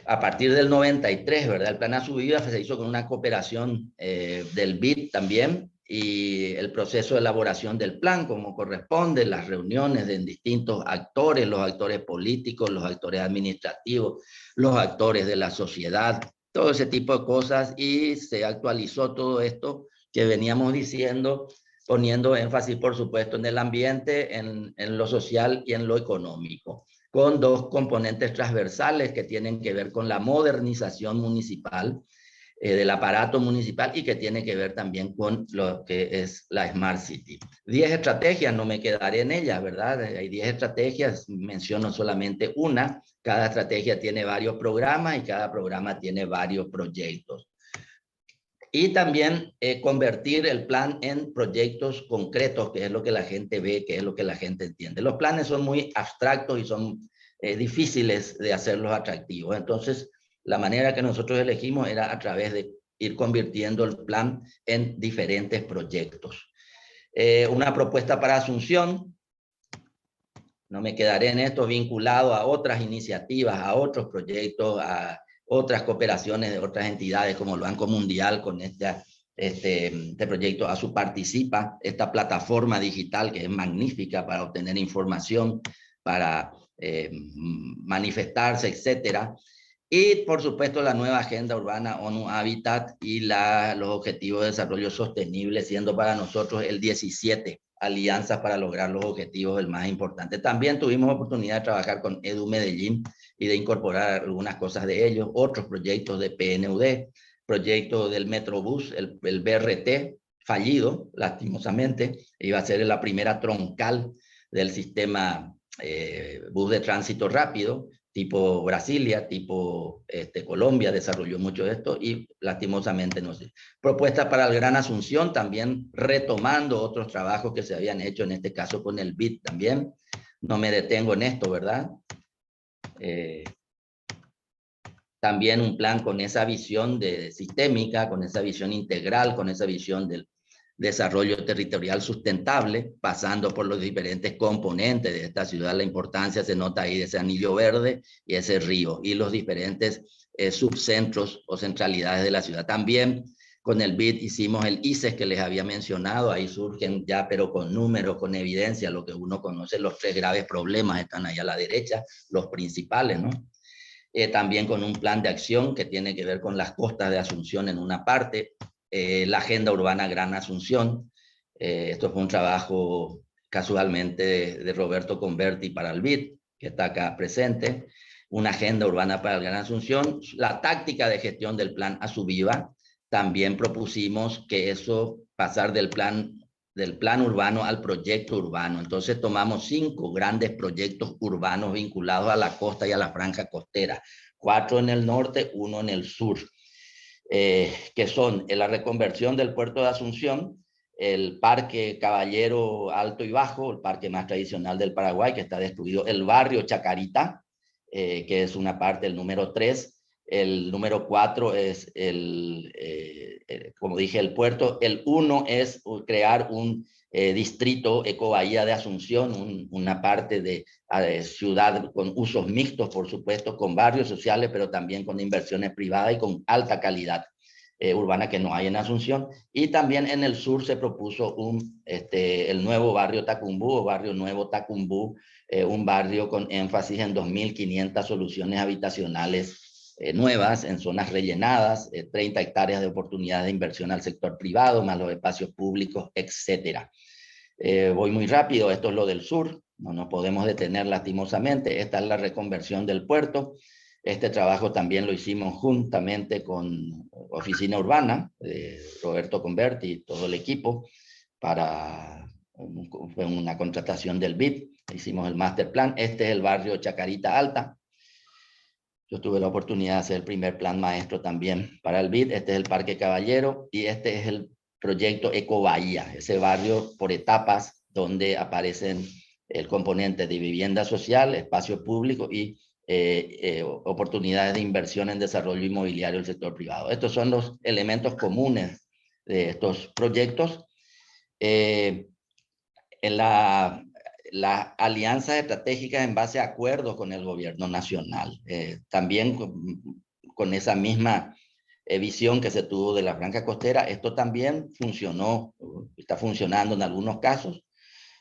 A partir del 93, ¿verdad? El plan Asuvivas se hizo con una cooperación del BID también, y el proceso de elaboración del plan como corresponde, las reuniones de distintos actores, los actores políticos, los actores administrativos, los actores de la sociedad, todo ese tipo de cosas, y se actualizó todo esto que veníamos diciendo, poniendo énfasis, por supuesto, en el ambiente, en lo social y en lo económico, con 2 componentes transversales que tienen que ver con la modernización municipal, del aparato municipal, y que tiene que ver también con lo que es la Smart City. 10 estrategias, no me quedaré en ellas, ¿verdad? Hay 10 estrategias, menciono solamente una. Cada estrategia tiene varios programas y cada programa tiene varios proyectos. Y también convertir el plan en proyectos concretos, que es lo que la gente ve, que es lo que la gente entiende. Los planes son muy abstractos y son difíciles de hacerlos atractivos. Entonces, la manera que nosotros elegimos era a través de ir convirtiendo el plan en diferentes proyectos. Una propuesta para Asunción, no me quedaré en esto, vinculado a otras iniciativas, a otros proyectos, a otras cooperaciones de otras entidades como el Banco Mundial con este proyecto ASU Participa, esta plataforma digital que es magnífica para obtener información, para manifestarse, etcétera. Y, por supuesto, la nueva Agenda Urbana ONU Habitat y los Objetivos de Desarrollo Sostenible, siendo para nosotros el 17, alianzas para lograr los objetivos, el más importante. También tuvimos oportunidad de trabajar con Edu Medellín y de incorporar algunas cosas de ellos, otros proyectos de PNUD, proyecto del Metrobús, el BRT, fallido, lastimosamente, iba a ser la primera troncal del sistema bus de tránsito rápido, tipo Brasilia, tipo Colombia, desarrolló mucho de esto y lastimosamente no sé. Propuesta para el Gran Asunción, también retomando otros trabajos que se habían hecho, en este caso con el BID también. No me detengo en esto, ¿verdad? También un plan con esa visión sistémica, con esa visión integral, con esa visión desarrollo territorial sustentable, pasando por los diferentes componentes de esta ciudad. La importancia se nota ahí de ese anillo verde y ese río, y los diferentes subcentros o centralidades de la ciudad. También con el BID hicimos el ICES que les había mencionado, ahí surgen ya, pero con números, con evidencia, lo que uno conoce, los 3 graves problemas están ahí a la derecha, los principales, ¿no? También con un plan de acción que tiene que ver con las costas de Asunción en una parte, la agenda urbana Gran Asunción. Esto fue un trabajo casualmente de Roberto Converti para el BID, que está acá presente. Una agenda urbana para el Gran Asunción. La táctica de gestión del plan Asubiva. También propusimos que eso, pasar del plan urbano al proyecto urbano. Entonces tomamos 5 grandes proyectos urbanos vinculados a la costa y a la franja costera. 4 en el norte, 1 en el sur. Que son la reconversión del puerto de Asunción, el Parque Caballero Alto y Bajo, el parque más tradicional del Paraguay, que está destruido, el barrio Chacarita, que es una parte, el número 3, el número 4 es como dije, el puerto, el 1 es crear un distrito Ecobahía de Asunción, una parte de ciudad con usos mixtos, por supuesto, con barrios sociales, pero también con inversiones privadas y con alta calidad urbana que no hay en Asunción. Y también en el sur se propuso el nuevo barrio Tacumbú, o barrio nuevo Tacumbú, un barrio con énfasis en 2.500 soluciones habitacionales nuevas en zonas rellenadas, 30 hectáreas de oportunidades de inversión al sector privado, más los espacios públicos, etcétera. Voy muy rápido, esto es lo del sur, no nos podemos detener lastimosamente. Esta es la reconversión del puerto. Este trabajo también lo hicimos juntamente con Oficina Urbana, Roberto Converti y todo el equipo, para una contratación del BID. Hicimos el master plan. Este es el barrio Chacarita Alta. Yo tuve la oportunidad de hacer el primer plan maestro también para el BID. Este es el Parque Caballero y este es el proyecto Ecobahía, ese barrio por etapas donde aparecen el componente de vivienda social, espacio público y oportunidades de inversión en desarrollo inmobiliario del sector privado. Estos son los elementos comunes de estos proyectos. En las alianzas estratégicas en base a acuerdos con el gobierno nacional, también con esa misma visión que se tuvo de la franja costera, esto también funcionó, está funcionando en algunos casos,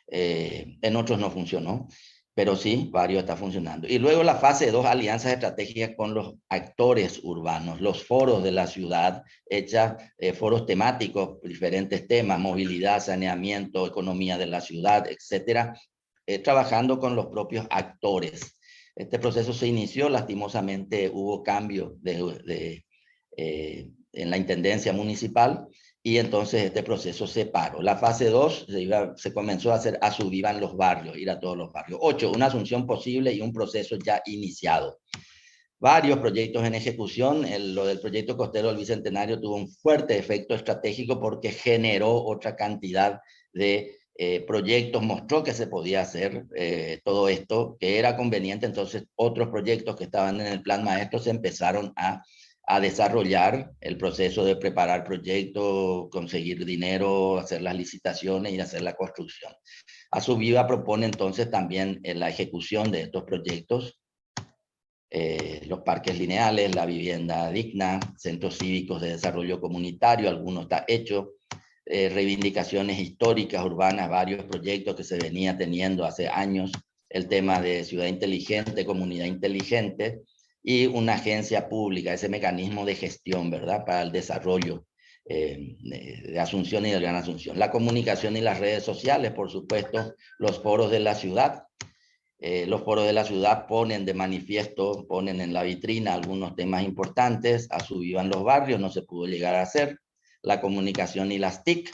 en otros no funcionó, pero sí, varios está funcionando. Y luego la fase 2, alianzas estratégicas con los actores urbanos, los foros de la ciudad, hechas foros temáticos, diferentes temas, movilidad, saneamiento, economía de la ciudad, etcétera, trabajando con los propios actores. Este proceso se inició, lastimosamente hubo cambio en la intendencia municipal, y entonces este proceso se paró. La fase 2 se comenzó a hacer Asubiva en los barrios, ir a todos los barrios. 8, una asunción posible y un proceso ya iniciado. Varios proyectos en ejecución. Lo del proyecto costero del Bicentenario tuvo un fuerte efecto estratégico porque generó otra cantidad de proyectos, mostró que se podía hacer todo esto, que era conveniente. Entonces otros proyectos que estaban en el plan maestro se empezaron a desarrollar, el proceso de preparar proyectos, conseguir dinero, hacer las licitaciones y hacer la construcción. Asubiva propone entonces también la ejecución de estos proyectos, los parques lineales, la vivienda digna, centros cívicos de desarrollo comunitario, algunos está hecho, reivindicaciones históricas, urbanas, varios proyectos que se venía teniendo hace años, el tema de ciudad inteligente, comunidad inteligente, y una agencia pública, ese mecanismo de gestión, ¿verdad?, para el desarrollo de Asunción y de Gran Asunción. La comunicación y las redes sociales, por supuesto, los foros de la ciudad. Los foros de la ciudad ponen de manifiesto, ponen en la vitrina algunos temas importantes. Asubiva en los barrios no se pudo llegar a hacer. La comunicación y las TIC,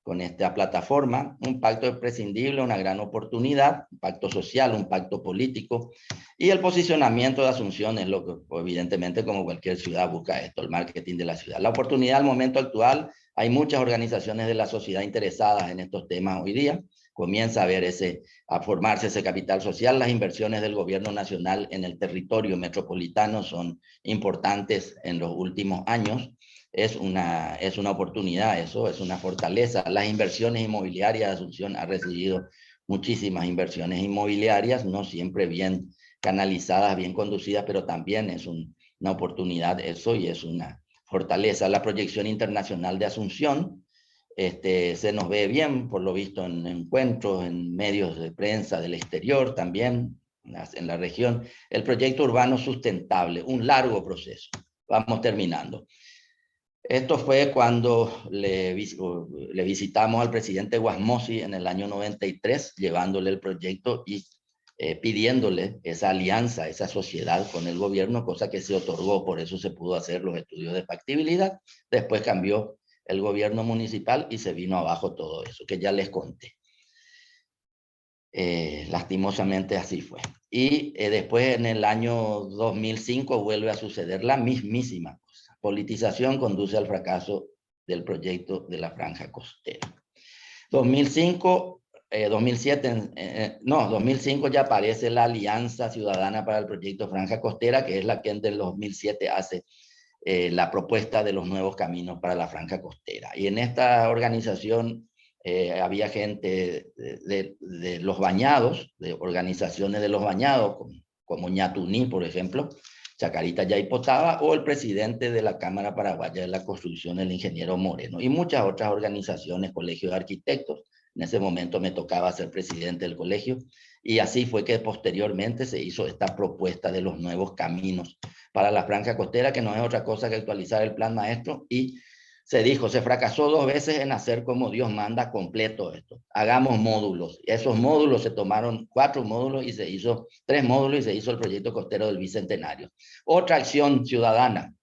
con esta plataforma, un pacto imprescindible, una gran oportunidad, un pacto social, un pacto político, y el posicionamiento de Asunción es lo que evidentemente como cualquier ciudad busca esto, el marketing de la ciudad. La oportunidad al momento actual, hay muchas organizaciones de la sociedad interesadas en estos temas hoy día, comienza a formarse ese capital social, las inversiones del gobierno nacional en el territorio metropolitano son importantes en los últimos años, es una oportunidad, eso es una fortaleza. Las inversiones inmobiliarias, Asunción ha recibido muchísimas inversiones inmobiliarias, no siempre bien canalizadas, bien conducidas, pero también es una oportunidad eso y es una fortaleza. La proyección internacional de Asunción se nos ve bien, por lo visto en encuentros, en medios de prensa del exterior también, en la región. El proyecto urbano sustentable, un largo proceso. Vamos terminando. Esto fue cuando le visitamos al presidente Guasmosi en el año 93, llevándole el proyecto y pidiéndole esa alianza, esa sociedad con el gobierno, cosa que se otorgó, por eso se pudo hacer los estudios de factibilidad. Después cambió el gobierno municipal y se vino abajo todo eso, que ya les conté. Lastimosamente así fue. Y después en el año 2005 vuelve a suceder la mismísima cosa. Politización conduce al fracaso del proyecto de la franja costera. 2005, 2005 ya aparece la Alianza Ciudadana para el Proyecto Franja Costera, que es la que en el 2007 hace la propuesta de los nuevos caminos para la franja costera. Y en esta organización había gente de los bañados, de organizaciones de los bañados, como Ñatuní, por ejemplo, Chacarita Yaipotaba, o el presidente de la Cámara Paraguaya de la Construcción, el ingeniero Moreno, y muchas otras organizaciones, colegios de arquitectos. En ese momento me tocaba ser presidente del colegio, y así fue que posteriormente se hizo esta propuesta de los nuevos caminos para la franja costera, que no es otra cosa que actualizar el plan maestro, y se dijo, se fracasó 2 veces en hacer como Dios manda completo esto. Hagamos módulos. Esos módulos se tomaron 4 módulos y se hizo 3 módulos y se hizo el proyecto costero del Bicentenario. Otra acción ciudadana,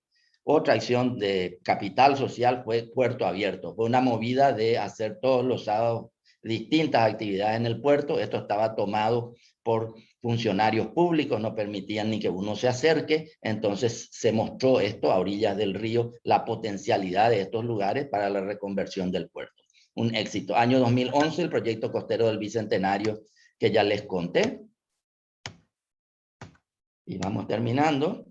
otra acción de capital social fue Puerto Abierto. Fue una movida de hacer todos los sábados distintas actividades en el puerto. Esto estaba tomado por funcionarios públicos, no permitían ni que uno se acerque, entonces se mostró esto a orillas del río, la potencialidad de estos lugares para la reconversión del puerto. Un éxito. Año 2011, el proyecto costero del Bicentenario, que ya les conté. Y vamos terminando.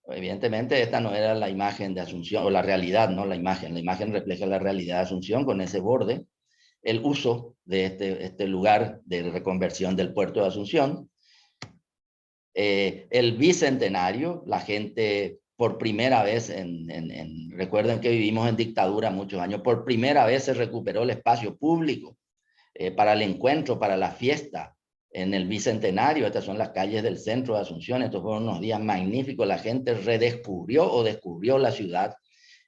Evidentemente esta no era la imagen de Asunción, o la realidad, no la imagen refleja la realidad de Asunción con ese borde, el uso de este lugar de reconversión del puerto de Asunción. El Bicentenario, la gente por primera vez, recuerden que vivimos en dictadura muchos años, por primera vez se recuperó el espacio público para el encuentro, para la fiesta en el Bicentenario. Estas son las calles del centro de Asunción. Estos fueron unos días magníficos. La gente redescubrió o descubrió la ciudad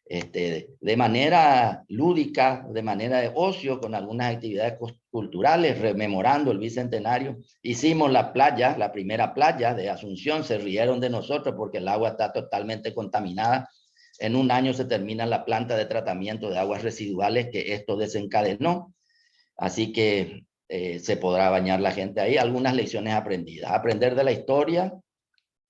de manera lúdica, de manera de ocio, con algunas actividades culturales, rememorando el Bicentenario. Hicimos la playa, la primera playa de Asunción. Se rieron de nosotros porque el agua está totalmente contaminada. En un año se termina la planta de tratamiento de aguas residuales que esto desencadenó. Así que se podrá bañar la gente ahí. Algunas lecciones aprendidas. Aprender de la historia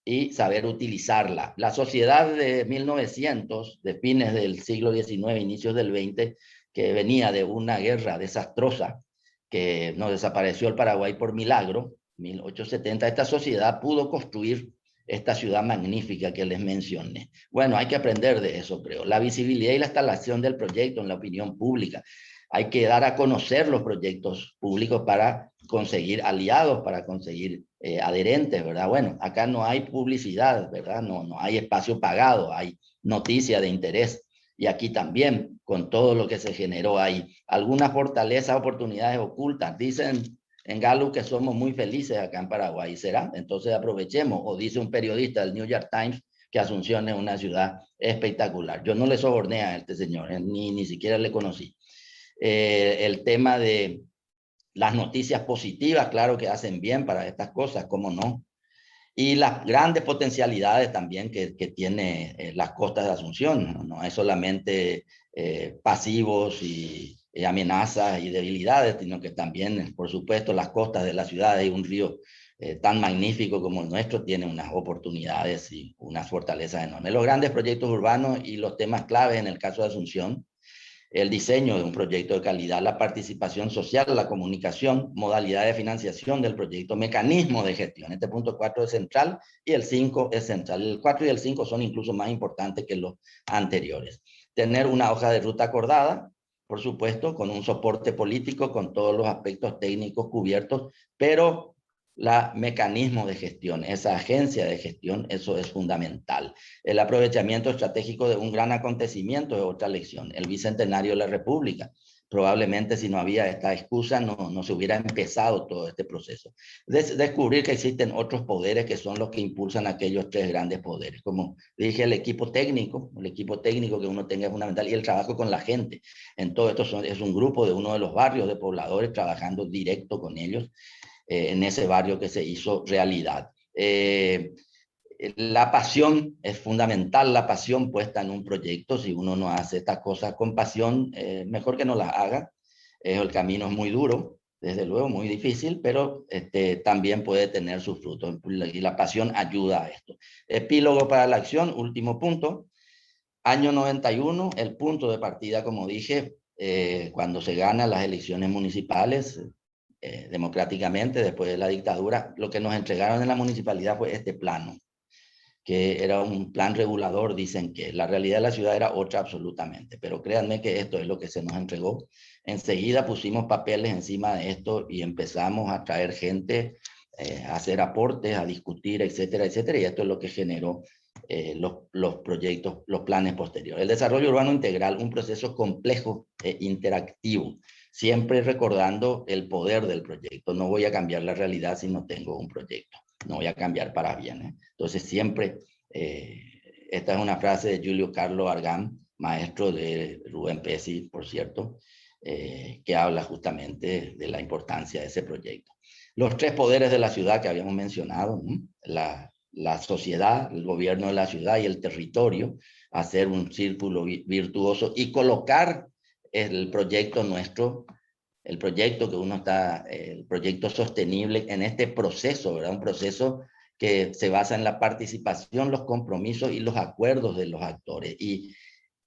y saber utilizarla. La sociedad de 1900, de fines del siglo XIX, inicios del XX, que venía de una guerra desastrosa, que nos desapareció el Paraguay por milagro, 1870, esta sociedad pudo construir esta ciudad magnífica que les mencioné. Bueno, hay que aprender de eso, creo. La visibilidad y la instalación del proyecto en la opinión pública. Hay que dar a conocer los proyectos públicos para conseguir aliados, para conseguir adherentes, ¿verdad? Bueno, acá no hay publicidad, ¿verdad? No hay espacio pagado, hay noticia de interés. Y aquí también, con todo lo que se generó, hay algunas fortalezas, oportunidades ocultas. Dicen en Gallup que somos muy felices acá en Paraguay, ¿será? Entonces aprovechemos. O dice un periodista del New York Times que Asunción es una ciudad espectacular. Yo no le soborné a este señor, ni siquiera le conocí. El tema de las noticias positivas, claro que hacen bien para estas cosas, cómo no. Y las grandes potencialidades también que tiene las costas de Asunción. No es solamente pasivos y amenazas y debilidades, sino que también, por supuesto, las costas de la ciudad y un río tan magnífico como el nuestro tiene unas oportunidades y unas fortalezas enormes. Los grandes proyectos urbanos y los temas claves en el caso de Asunción. el diseño de un proyecto de calidad, la participación social, la comunicación, modalidad de financiación del proyecto, mecanismo de gestión. Este punto 4 es central y el 5 es central. El 4 y el 5 son incluso más importantes que los anteriores. Tener una hoja de ruta acordada, por supuesto, con un soporte político, con todos los aspectos técnicos cubiertos, pero la mecanismo de gestión, esa agencia de gestión, eso es fundamental. El aprovechamiento estratégico de un gran acontecimiento es otra lección, el Bicentenario de la República. Probablemente si no había esta excusa no se hubiera empezado todo este proceso. Descubrir que existen otros poderes que son los que impulsan aquellos tres grandes poderes. Como dije, el equipo técnico que uno tenga es fundamental y el trabajo con la gente. En todo esto es un grupo de uno de los barrios de pobladores trabajando directo con ellos. En ese barrio que se hizo realidad. La pasión es fundamental, la pasión puesta en un proyecto. Si uno no hace estas cosas con pasión, mejor que no las haga. El camino es muy duro, desde luego, muy difícil, pero también puede tener sus frutos. Y la pasión ayuda a esto. Epílogo para la acción, último punto. Año 91, el punto de partida, como dije, cuando se ganan las elecciones municipales, democráticamente después de la dictadura, lo que nos entregaron en la municipalidad fue este plano, que era un plan regulador, dicen que la realidad de la ciudad era otra absolutamente, pero créanme que esto es lo que se nos entregó. Enseguida pusimos papeles encima de esto y empezamos a traer gente, a hacer aportes, a discutir, etcétera, etcétera, y esto es lo que generó los proyectos, los planes posteriores. El desarrollo urbano integral, un proceso complejo e interactivo, siempre recordando el poder del proyecto. No voy a cambiar la realidad si no tengo un proyecto. No voy a cambiar para bien. Entonces siempre, esta es una frase de Julio Carlos Argam, maestro de Rubén Pesci, por cierto, que habla justamente de la importancia de ese proyecto. Los tres poderes de la ciudad que habíamos mencionado, la sociedad, el gobierno de la ciudad y el territorio, hacer un círculo virtuoso y colocar el proyecto nuestro, el proyecto que uno está, el proyecto sostenible en este proceso, ¿verdad? Un proceso que se basa en la participación, los compromisos y los acuerdos de los actores y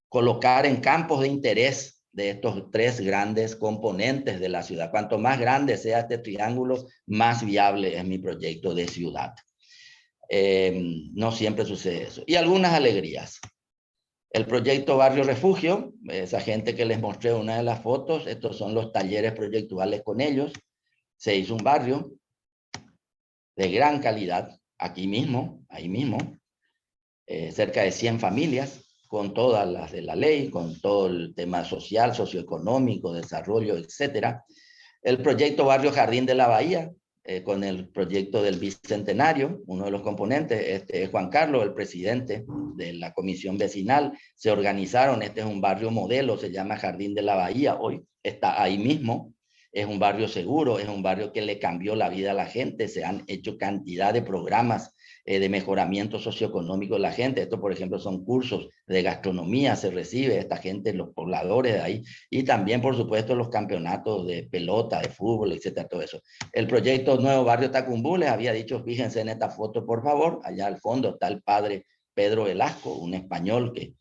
colocar en campos de interés de estos tres grandes componentes de la ciudad. Cuanto más grande sea este triángulo, más viable es mi proyecto de ciudad. No siempre sucede eso. Y algunas alegrías. El proyecto Barrio Refugio, esa gente que les mostré una de las fotos, estos son los talleres proyectuales con ellos. Se hizo un barrio de gran calidad, aquí mismo, ahí mismo, cerca de 100 familias, con todas las de la ley, con todo el tema social, socioeconómico, desarrollo, etcétera. El proyecto Barrio Jardín de la Bahía, con el proyecto del Bicentenario, uno de los componentes, Juan Carlos, el presidente de la comisión vecinal, se organizaron, este es un barrio modelo, se llama Jardín de la Bahía, hoy está ahí mismo, es un barrio seguro, es un barrio que le cambió la vida a la gente, se han hecho cantidad de programas de mejoramiento socioeconómico de la gente. Esto, por ejemplo, son cursos de gastronomía, se recibe esta gente, los pobladores de ahí, y también, por supuesto, los campeonatos de pelota, de fútbol, etcétera, todo eso. El proyecto Nuevo Barrio Tacumbú, les había dicho, fíjense en esta foto, por favor, allá al fondo está el padre Pedro Velasco, un español que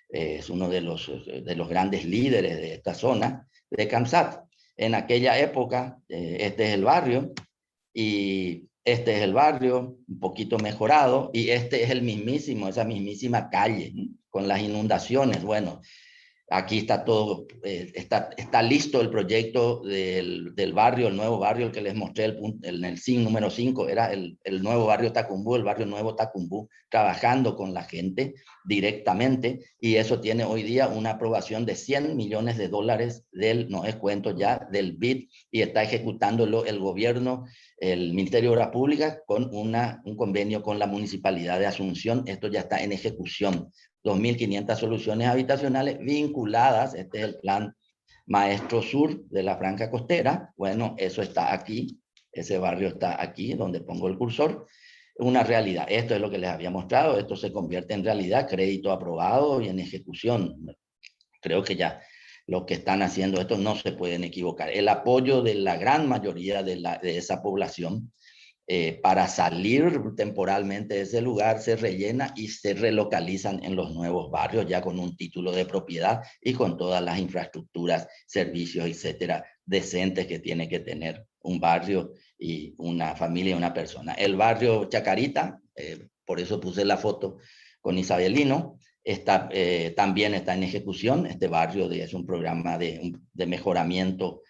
es uno de los grandes líderes de esta zona, de Camsat. En aquella época, este es el barrio, y este es el barrio, un poquito mejorado, y este es el mismísimo, esa mismísima calle, ¿no? Con las inundaciones. Bueno, aquí está todo, está listo el proyecto del barrio, el nuevo barrio, el que les mostré en el SIN número 5, era el nuevo barrio Tacumbú, el barrio nuevo Tacumbú, trabajando con la gente directamente, y eso tiene hoy día una aprobación de $100 millones no es cuento ya, del BID, y está ejecutándolo el gobierno, el Ministerio de Obras Públicas, con un convenio con la Municipalidad de Asunción. Esto ya está en ejecución. 2.500 soluciones habitacionales vinculadas, este es el plan Maestro Sur de la Franja Costera. Bueno, eso está aquí, ese barrio está aquí, donde pongo el cursor. Una realidad, esto es lo que les había mostrado, esto se convierte en realidad, crédito aprobado y en ejecución. Creo que ya los que están haciendo esto no se pueden equivocar. El apoyo de la gran mayoría de esa población, para salir temporalmente de ese lugar se rellena y se relocalizan en los nuevos barrios ya con un título de propiedad y con todas las infraestructuras, servicios, etcétera, decentes que tiene que tener un barrio y una familia y una persona. El barrio Chacarita, por eso puse la foto con Isabelino, también está en ejecución. Este barrio es un programa de mejoramiento,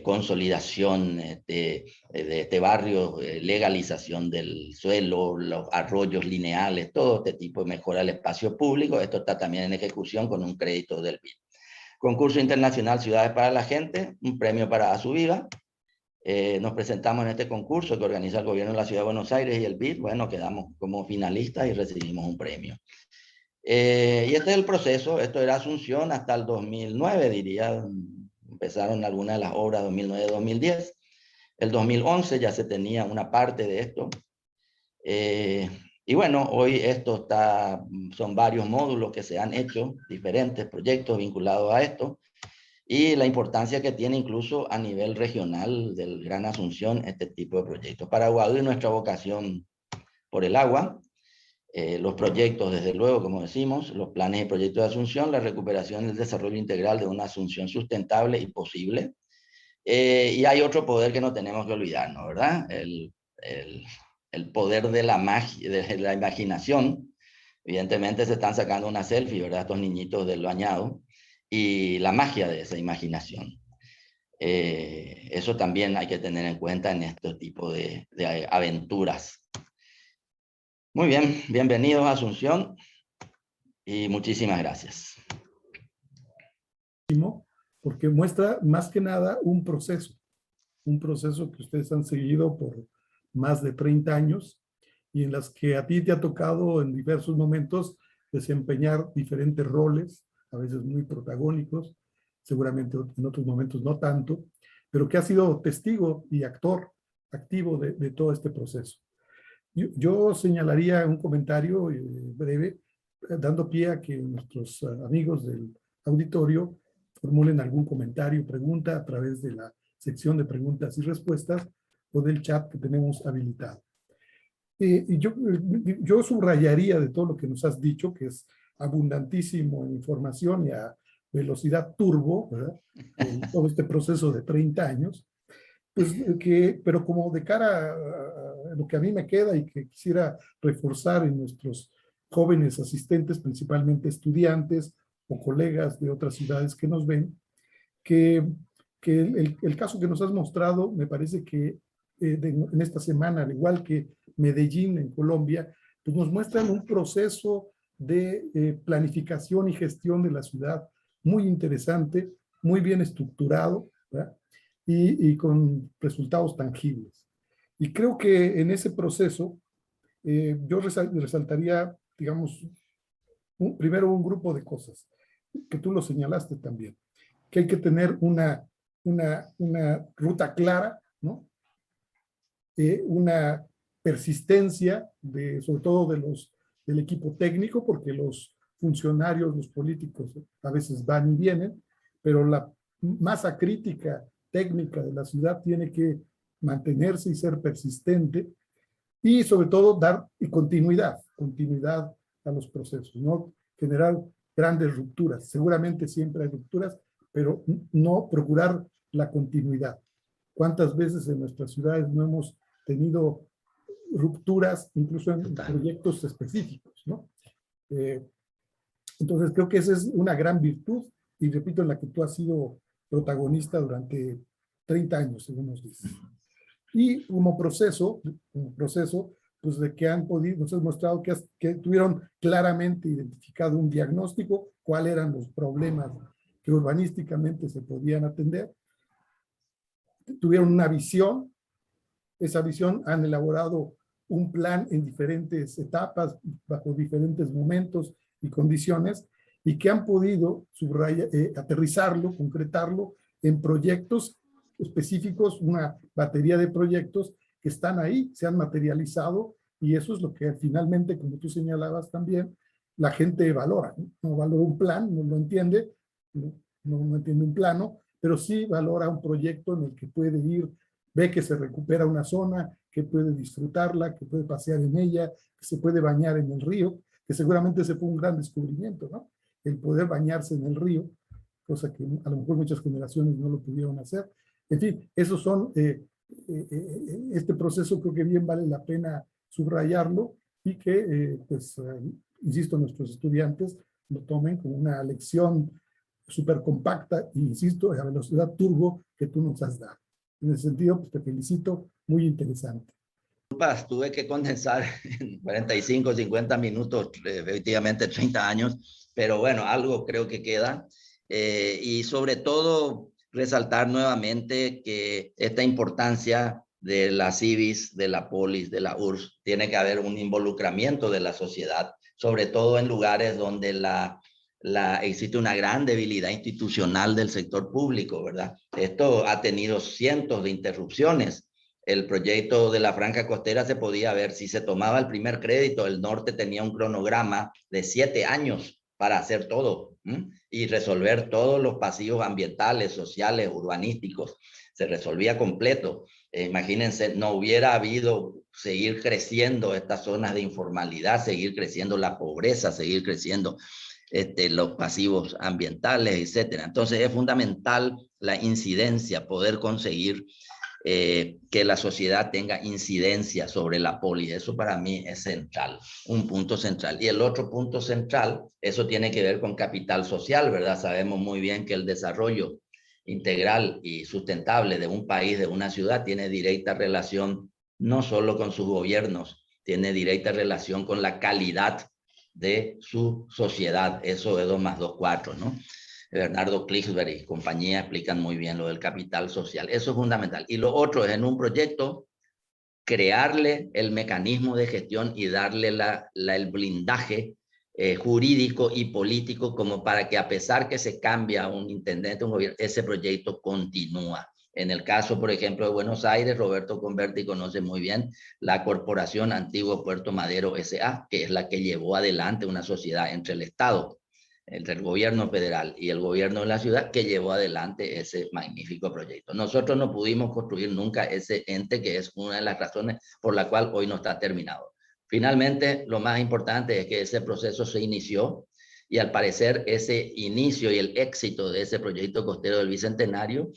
consolidación de este barrio, legalización del suelo, los arroyos lineales, todo este tipo de mejora del espacio público. Esto está también en ejecución con un crédito del BID. Concurso internacional Ciudades para la Gente, un premio para Asubiva. Nos presentamos en este concurso que organiza el gobierno de la Ciudad de Buenos Aires y el BID. Bueno, quedamos como finalistas y recibimos un premio. Y este es el proceso. Esto era Asunción hasta el 2009, diría. Empezaron algunas de las obras 2009-2010. El 2011 ya se tenía una parte de esto. Y bueno, hoy esto son varios módulos que se han hecho, diferentes proyectos vinculados a esto, y la importancia que tiene incluso a nivel regional del Gran Asunción este tipo de proyectos. Para Guadui, nuestra vocación por el agua, los proyectos, desde luego, como decimos, los planes y proyectos de Asunción, la recuperación y el desarrollo integral de una Asunción sustentable y posible. Y hay otro poder que no tenemos que olvidarnos, ¿verdad? El poder de la magia, de la imaginación. Evidentemente se están sacando una selfie, ¿verdad? Estos niñitos del bañado. Y la magia de esa imaginación. Eso también hay que tener en cuenta en este tipo de aventuras. Muy bien, bienvenidos a Asunción y muchísimas gracias. Porque muestra más que nada un proceso que ustedes han seguido por más de 30 años y en las que a ti te ha tocado en diversos momentos desempeñar diferentes roles, a veces muy protagónicos, seguramente en otros momentos no tanto, pero que has sido testigo y actor activo de todo este proceso. Yo señalaría un comentario breve, dando pie a que nuestros amigos del auditorio formulen algún comentario, pregunta a través de la sección de preguntas y respuestas o del chat que tenemos habilitado. Y yo subrayaría de todo lo que nos has dicho, que es abundantísimo en información y a velocidad turbo, ¿verdad? En todo este proceso de 30 años, pues pero como de cara a lo que a mí me queda y que quisiera reforzar en nuestros jóvenes asistentes, principalmente estudiantes o colegas de otras ciudades que nos ven, que el caso que nos has mostrado me parece que en esta semana, al igual que Medellín en Colombia, pues nos muestran un proceso de planificación y gestión de la ciudad muy interesante, muy bien estructurado, ¿verdad? Y con resultados tangibles. Y creo que en ese proceso yo resaltaría, digamos, primero un grupo de cosas, que tú lo señalaste también, que hay que tener una ruta clara, ¿no? Una persistencia, sobre todo del equipo técnico, porque los funcionarios, los políticos a veces van y vienen, pero la masa crítica técnica de la ciudad tiene que mantenerse y ser persistente y sobre todo dar continuidad a los procesos, no generar grandes rupturas. Seguramente siempre hay rupturas, pero no procurar la continuidad. ¿Cuántas veces en nuestras ciudades no hemos tenido rupturas, incluso en proyectos específicos, ¿no? Entonces creo que esa es una gran virtud y repito, en la que tú has sido protagonista durante 30 años, según nos dices. Y como proceso, pues de que han podido, nos has mostrado que tuvieron claramente identificado un diagnóstico, cuáles eran los problemas que urbanísticamente se podían atender, tuvieron una visión, esa visión han elaborado un plan en diferentes etapas, bajo diferentes momentos y condiciones, y que han podido aterrizarlo, concretarlo en proyectos específicos, una batería de proyectos que están ahí, se han materializado, y eso es lo que finalmente, como tú señalabas también, la gente valora, no valora un plan, no lo entiende, no entiende un plano, pero sí valora un proyecto en el que puede ir, ve que se recupera una zona, que puede disfrutarla, que puede pasear en ella, que se puede bañar en el río, que seguramente ese fue un gran descubrimiento, ¿no? El poder bañarse en el río, cosa que a lo mejor muchas generaciones no lo pudieron hacer. En fin, esos son, este proceso creo que bien vale la pena subrayarlo y que, insisto, nuestros estudiantes lo tomen como una lección súper compacta, e insisto, a la velocidad turbo que tú nos has dado. En ese sentido, pues te felicito, muy interesante. Tuve que condensar en 45, 50 minutos, efectivamente 30 años, pero bueno, algo creo que queda. Y sobre todo resaltar nuevamente que esta importancia de la CIVIS, de la POLIS, de la URSS, tiene que haber un involucramiento de la sociedad, sobre todo en lugares donde existe una gran debilidad institucional del sector público, ¿verdad? Esto ha tenido cientos de interrupciones. El proyecto de la Franja Costera se podía ver, si se tomaba el primer crédito, el norte tenía un cronograma de 7 años para hacer todo y resolver todos los pasivos ambientales, sociales, urbanísticos. Se resolvía completo. Imagínense, no hubiera habido seguir creciendo estas zonas de informalidad, seguir creciendo la pobreza, seguir creciendo los pasivos ambientales, etcétera. Entonces es fundamental la incidencia, poder conseguir que la sociedad tenga incidencia sobre la poli. Eso para mí es central, un punto central. Y el otro punto central, eso tiene que ver con capital social, ¿verdad? Sabemos muy bien que el desarrollo integral y sustentable de un país, de una ciudad, tiene directa relación no solo con sus gobiernos, tiene directa relación con la calidad de su sociedad. Eso es 2 más 2, 4, ¿no? Bernardo Klichberg y compañía explican muy bien lo del capital social. Eso es fundamental. Y lo otro es, en un proyecto, crearle el mecanismo de gestión y darle el blindaje jurídico y político como para que, a pesar que se cambia un intendente, un gobierno, ese proyecto continúa. En el caso, por ejemplo, de Buenos Aires, Roberto Converti conoce muy bien la Corporación Antiguo Puerto Madero S.A., que es la que llevó adelante una sociedad entre el Estado, entre el gobierno federal y el gobierno de la ciudad, que llevó adelante ese magnífico proyecto. Nosotros no pudimos construir nunca ese ente, que es una de las razones por la cual hoy no está terminado. Finalmente, lo más importante es que ese proceso se inició y, al parecer, ese inicio y el éxito de ese proyecto costero del Bicentenario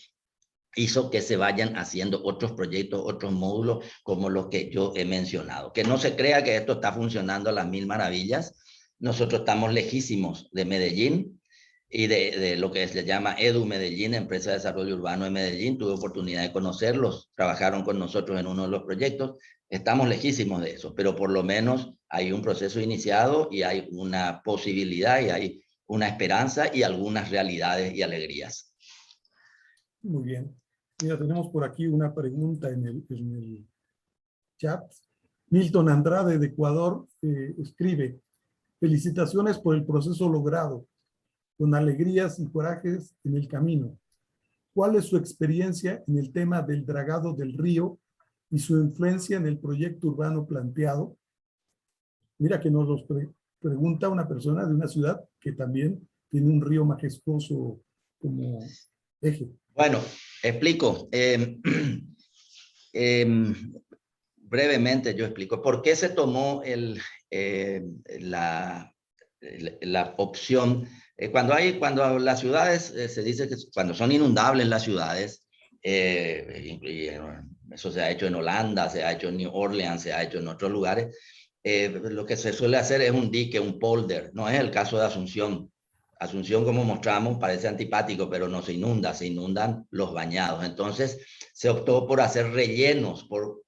hizo que se vayan haciendo otros proyectos, otros módulos, como los que yo he mencionado. Que no se crea que esto está funcionando a las mil maravillas. Nosotros estamos lejísimos de Medellín y de lo que se llama Edu Medellín, Empresa de Desarrollo Urbano de Medellín. Tuve oportunidad de conocerlos, trabajaron con nosotros en uno de los proyectos. Estamos lejísimos de eso, pero por lo menos hay un proceso iniciado y hay una posibilidad y hay una esperanza y algunas realidades y alegrías. Muy bien. Mira, tenemos por aquí una pregunta en el chat. Milton Andrade de Ecuador escribe: felicitaciones por el proceso logrado, con alegrías y corajes en el camino. ¿Cuál es su experiencia en el tema del dragado del río y su influencia en el proyecto urbano planteado? Mira que nos los pregunta una persona de una ciudad que también tiene un río majestuoso como eje. Bueno, explico. Brevemente yo explico por qué se tomó la opción. Cuando las ciudades, se dice que cuando son inundables las ciudades, eso se ha hecho en Holanda, se ha hecho en New Orleans, se ha hecho en otros lugares, lo que se suele hacer es un dique, un polder. No es el caso de Asunción. Asunción, como mostramos, parece antipático, pero no se inunda, se inundan los bañados. Entonces se optó por hacer rellenos, por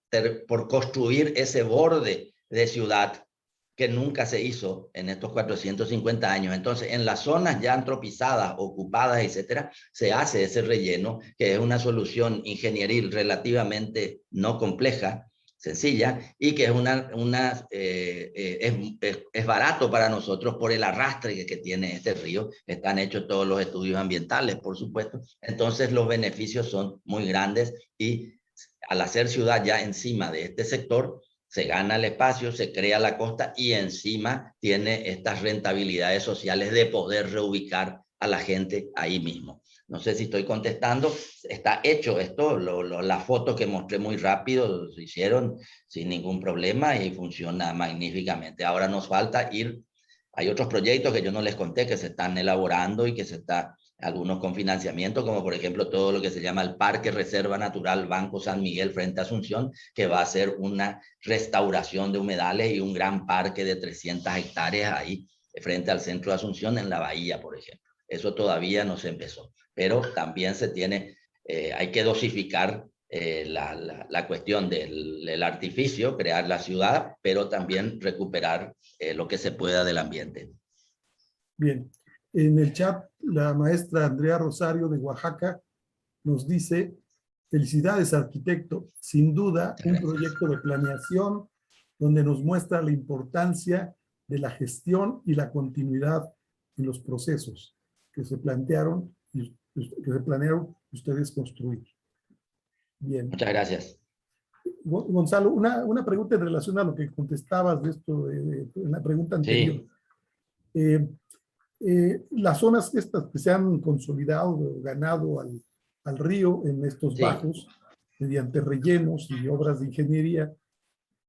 construir ese borde de ciudad que nunca se hizo en estos 450 años. Entonces, en las zonas ya antropizadas, ocupadas, etcétera, se hace ese relleno, que es una solución ingenieril relativamente no compleja, sencilla, y que es barato para nosotros por el arrastre que tiene este río. Están hechos todos los estudios ambientales, por supuesto. Entonces los beneficios son muy grandes y, al hacer ciudad ya encima de este sector, se gana el espacio, se crea la costa y encima tiene estas rentabilidades sociales de poder reubicar a la gente ahí mismo. No sé si estoy contestando, está hecho esto, las fotos que mostré muy rápido se hicieron sin ningún problema y funciona magníficamente. Ahora nos falta ir, hay otros proyectos que yo no les conté que se están elaborando y que se está, algunos con financiamiento, como por ejemplo todo lo que se llama el Parque Reserva Natural Banco San Miguel frente a Asunción, que va a ser una restauración de humedales y un gran parque de 300 hectáreas ahí frente al centro de Asunción en la bahía, por ejemplo. Eso todavía no se empezó, pero también se tiene, hay que dosificar la cuestión del artificio, crear la ciudad, pero también recuperar lo que se pueda del ambiente. Bien, en el chat la maestra Andrea Rosario de Oaxaca nos dice: felicidades, arquitecto, sin duda un proyecto de planeación donde nos muestra la importancia de la gestión y la continuidad en los procesos que se plantearon y que se planearon ustedes construir. Bien. Muchas gracias. Gonzalo, una pregunta en relación a lo que contestabas de esto, en la pregunta anterior. Sí. Las zonas estas que se han consolidado, ganado al río en estos bajos, mediante rellenos y obras de ingeniería,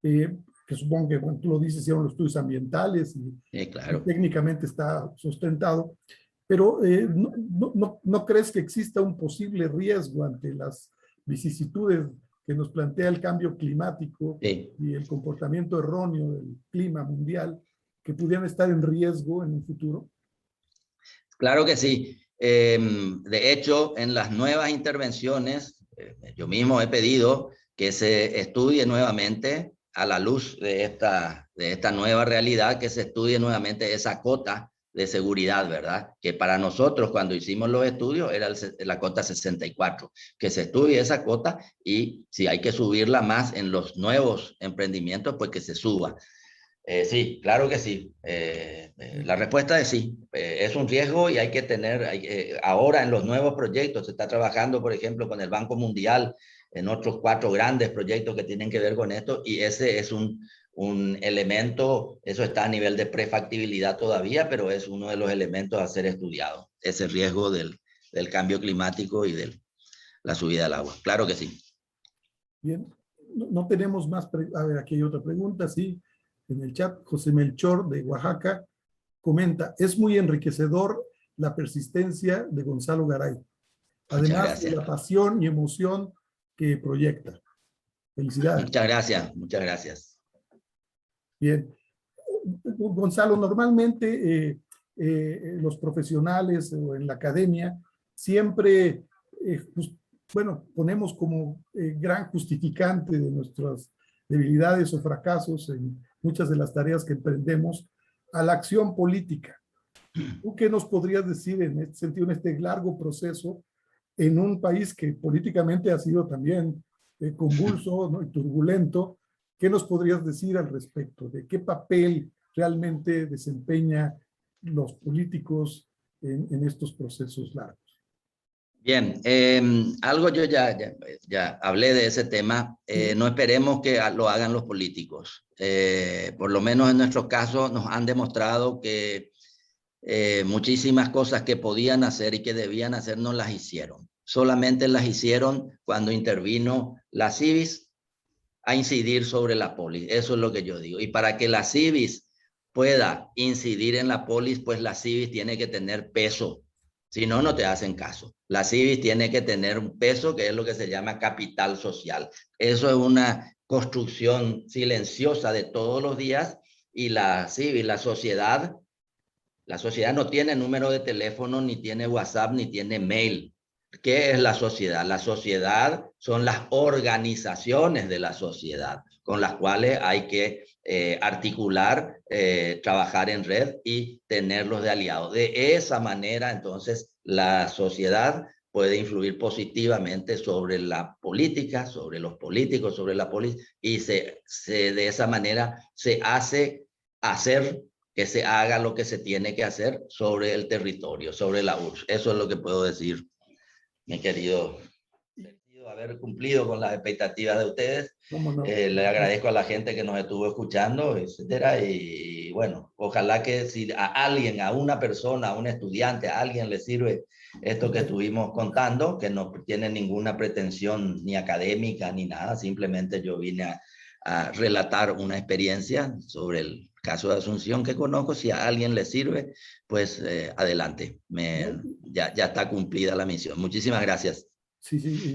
que supongo que, bueno, tú lo dices, hicieron los estudios ambientales claro. Y técnicamente está sustentado, pero ¿no crees que exista un posible riesgo ante las vicisitudes que nos plantea el cambio climático y el comportamiento erróneo del clima mundial, que pudieran estar en riesgo en un futuro? Claro que sí. De hecho, en las nuevas intervenciones, yo mismo he pedido que se estudie nuevamente, a la luz de esta nueva realidad, que se estudie nuevamente esa cota de seguridad, ¿verdad? Que para nosotros, cuando hicimos los estudios, era la cota 64. Que se estudie esa cota y si hay que subirla más en los nuevos emprendimientos, pues que se suba. Sí, claro que sí. La respuesta es sí. Es un riesgo y hay que tener, ahora en los nuevos proyectos se está trabajando, por ejemplo, con el Banco Mundial, en otros 4 grandes proyectos que tienen que ver con esto, y ese es un elemento, eso está a nivel de prefactibilidad todavía, pero es uno de los elementos a ser estudiado, ese riesgo del cambio climático y de la subida del agua. Claro que sí. Bien, no tenemos más. A ver, aquí hay otra pregunta, sí. En el chat, José Melchor de Oaxaca comenta: es muy enriquecedor la persistencia de Gonzalo Garay, además de la pasión y emoción que proyecta. Felicidades. Muchas gracias, muchas gracias. Bien. Gonzalo, normalmente los profesionales o en la academia siempre, bueno, ponemos como gran justificante de nuestras debilidades o fracasos en muchas de las tareas que emprendemos a la acción política. ¿Tú qué nos podrías decir en este sentido, en este largo proceso, en un país que políticamente ha sido también convulso, ¿no?, y turbulento? ¿Qué nos podrías decir al respecto? ¿De qué papel realmente desempeñan los políticos en estos procesos largos? Bien, algo yo ya hablé de ese tema. No esperemos que lo hagan los políticos. Por lo menos en nuestro caso nos han demostrado que muchísimas cosas que podían hacer y que debían hacer no las hicieron. Solamente las hicieron cuando intervino la Civis a incidir sobre la polis. Eso es lo que yo digo. Y para que la Civis pueda incidir en la polis, pues la Civis tiene que tener peso. Si no, no te hacen caso. La Civis tiene que tener un peso que es lo que se llama capital social. Eso es una construcción silenciosa de todos los días, y la Civis, la sociedad no tiene número de teléfono, ni tiene WhatsApp, ni tiene mail. ¿Qué es la sociedad? La sociedad son las organizaciones de la sociedad con las cuales hay que articular, trabajar en red y tenerlos de aliados. De esa manera, entonces, la sociedad puede influir positivamente sobre la política, sobre los políticos, sobre la política, y de esa manera se hace hacer que se haga lo que se tiene que hacer sobre el territorio, sobre la URSS. Eso es lo que puedo decir, mi querido. A haber cumplido con las expectativas de ustedes. ¿Cómo no? Le agradezco a la gente que nos estuvo escuchando, etcétera, y bueno, ojalá que si a alguien, a una persona, a un estudiante, a alguien le sirve esto que estuvimos contando, que no tiene ninguna pretensión ni académica ni nada, simplemente yo vine a relatar una experiencia sobre el caso de Asunción que conozco. Si a alguien le sirve, pues adelante, ya está cumplida la misión. Muchísimas gracias. Sí, sí.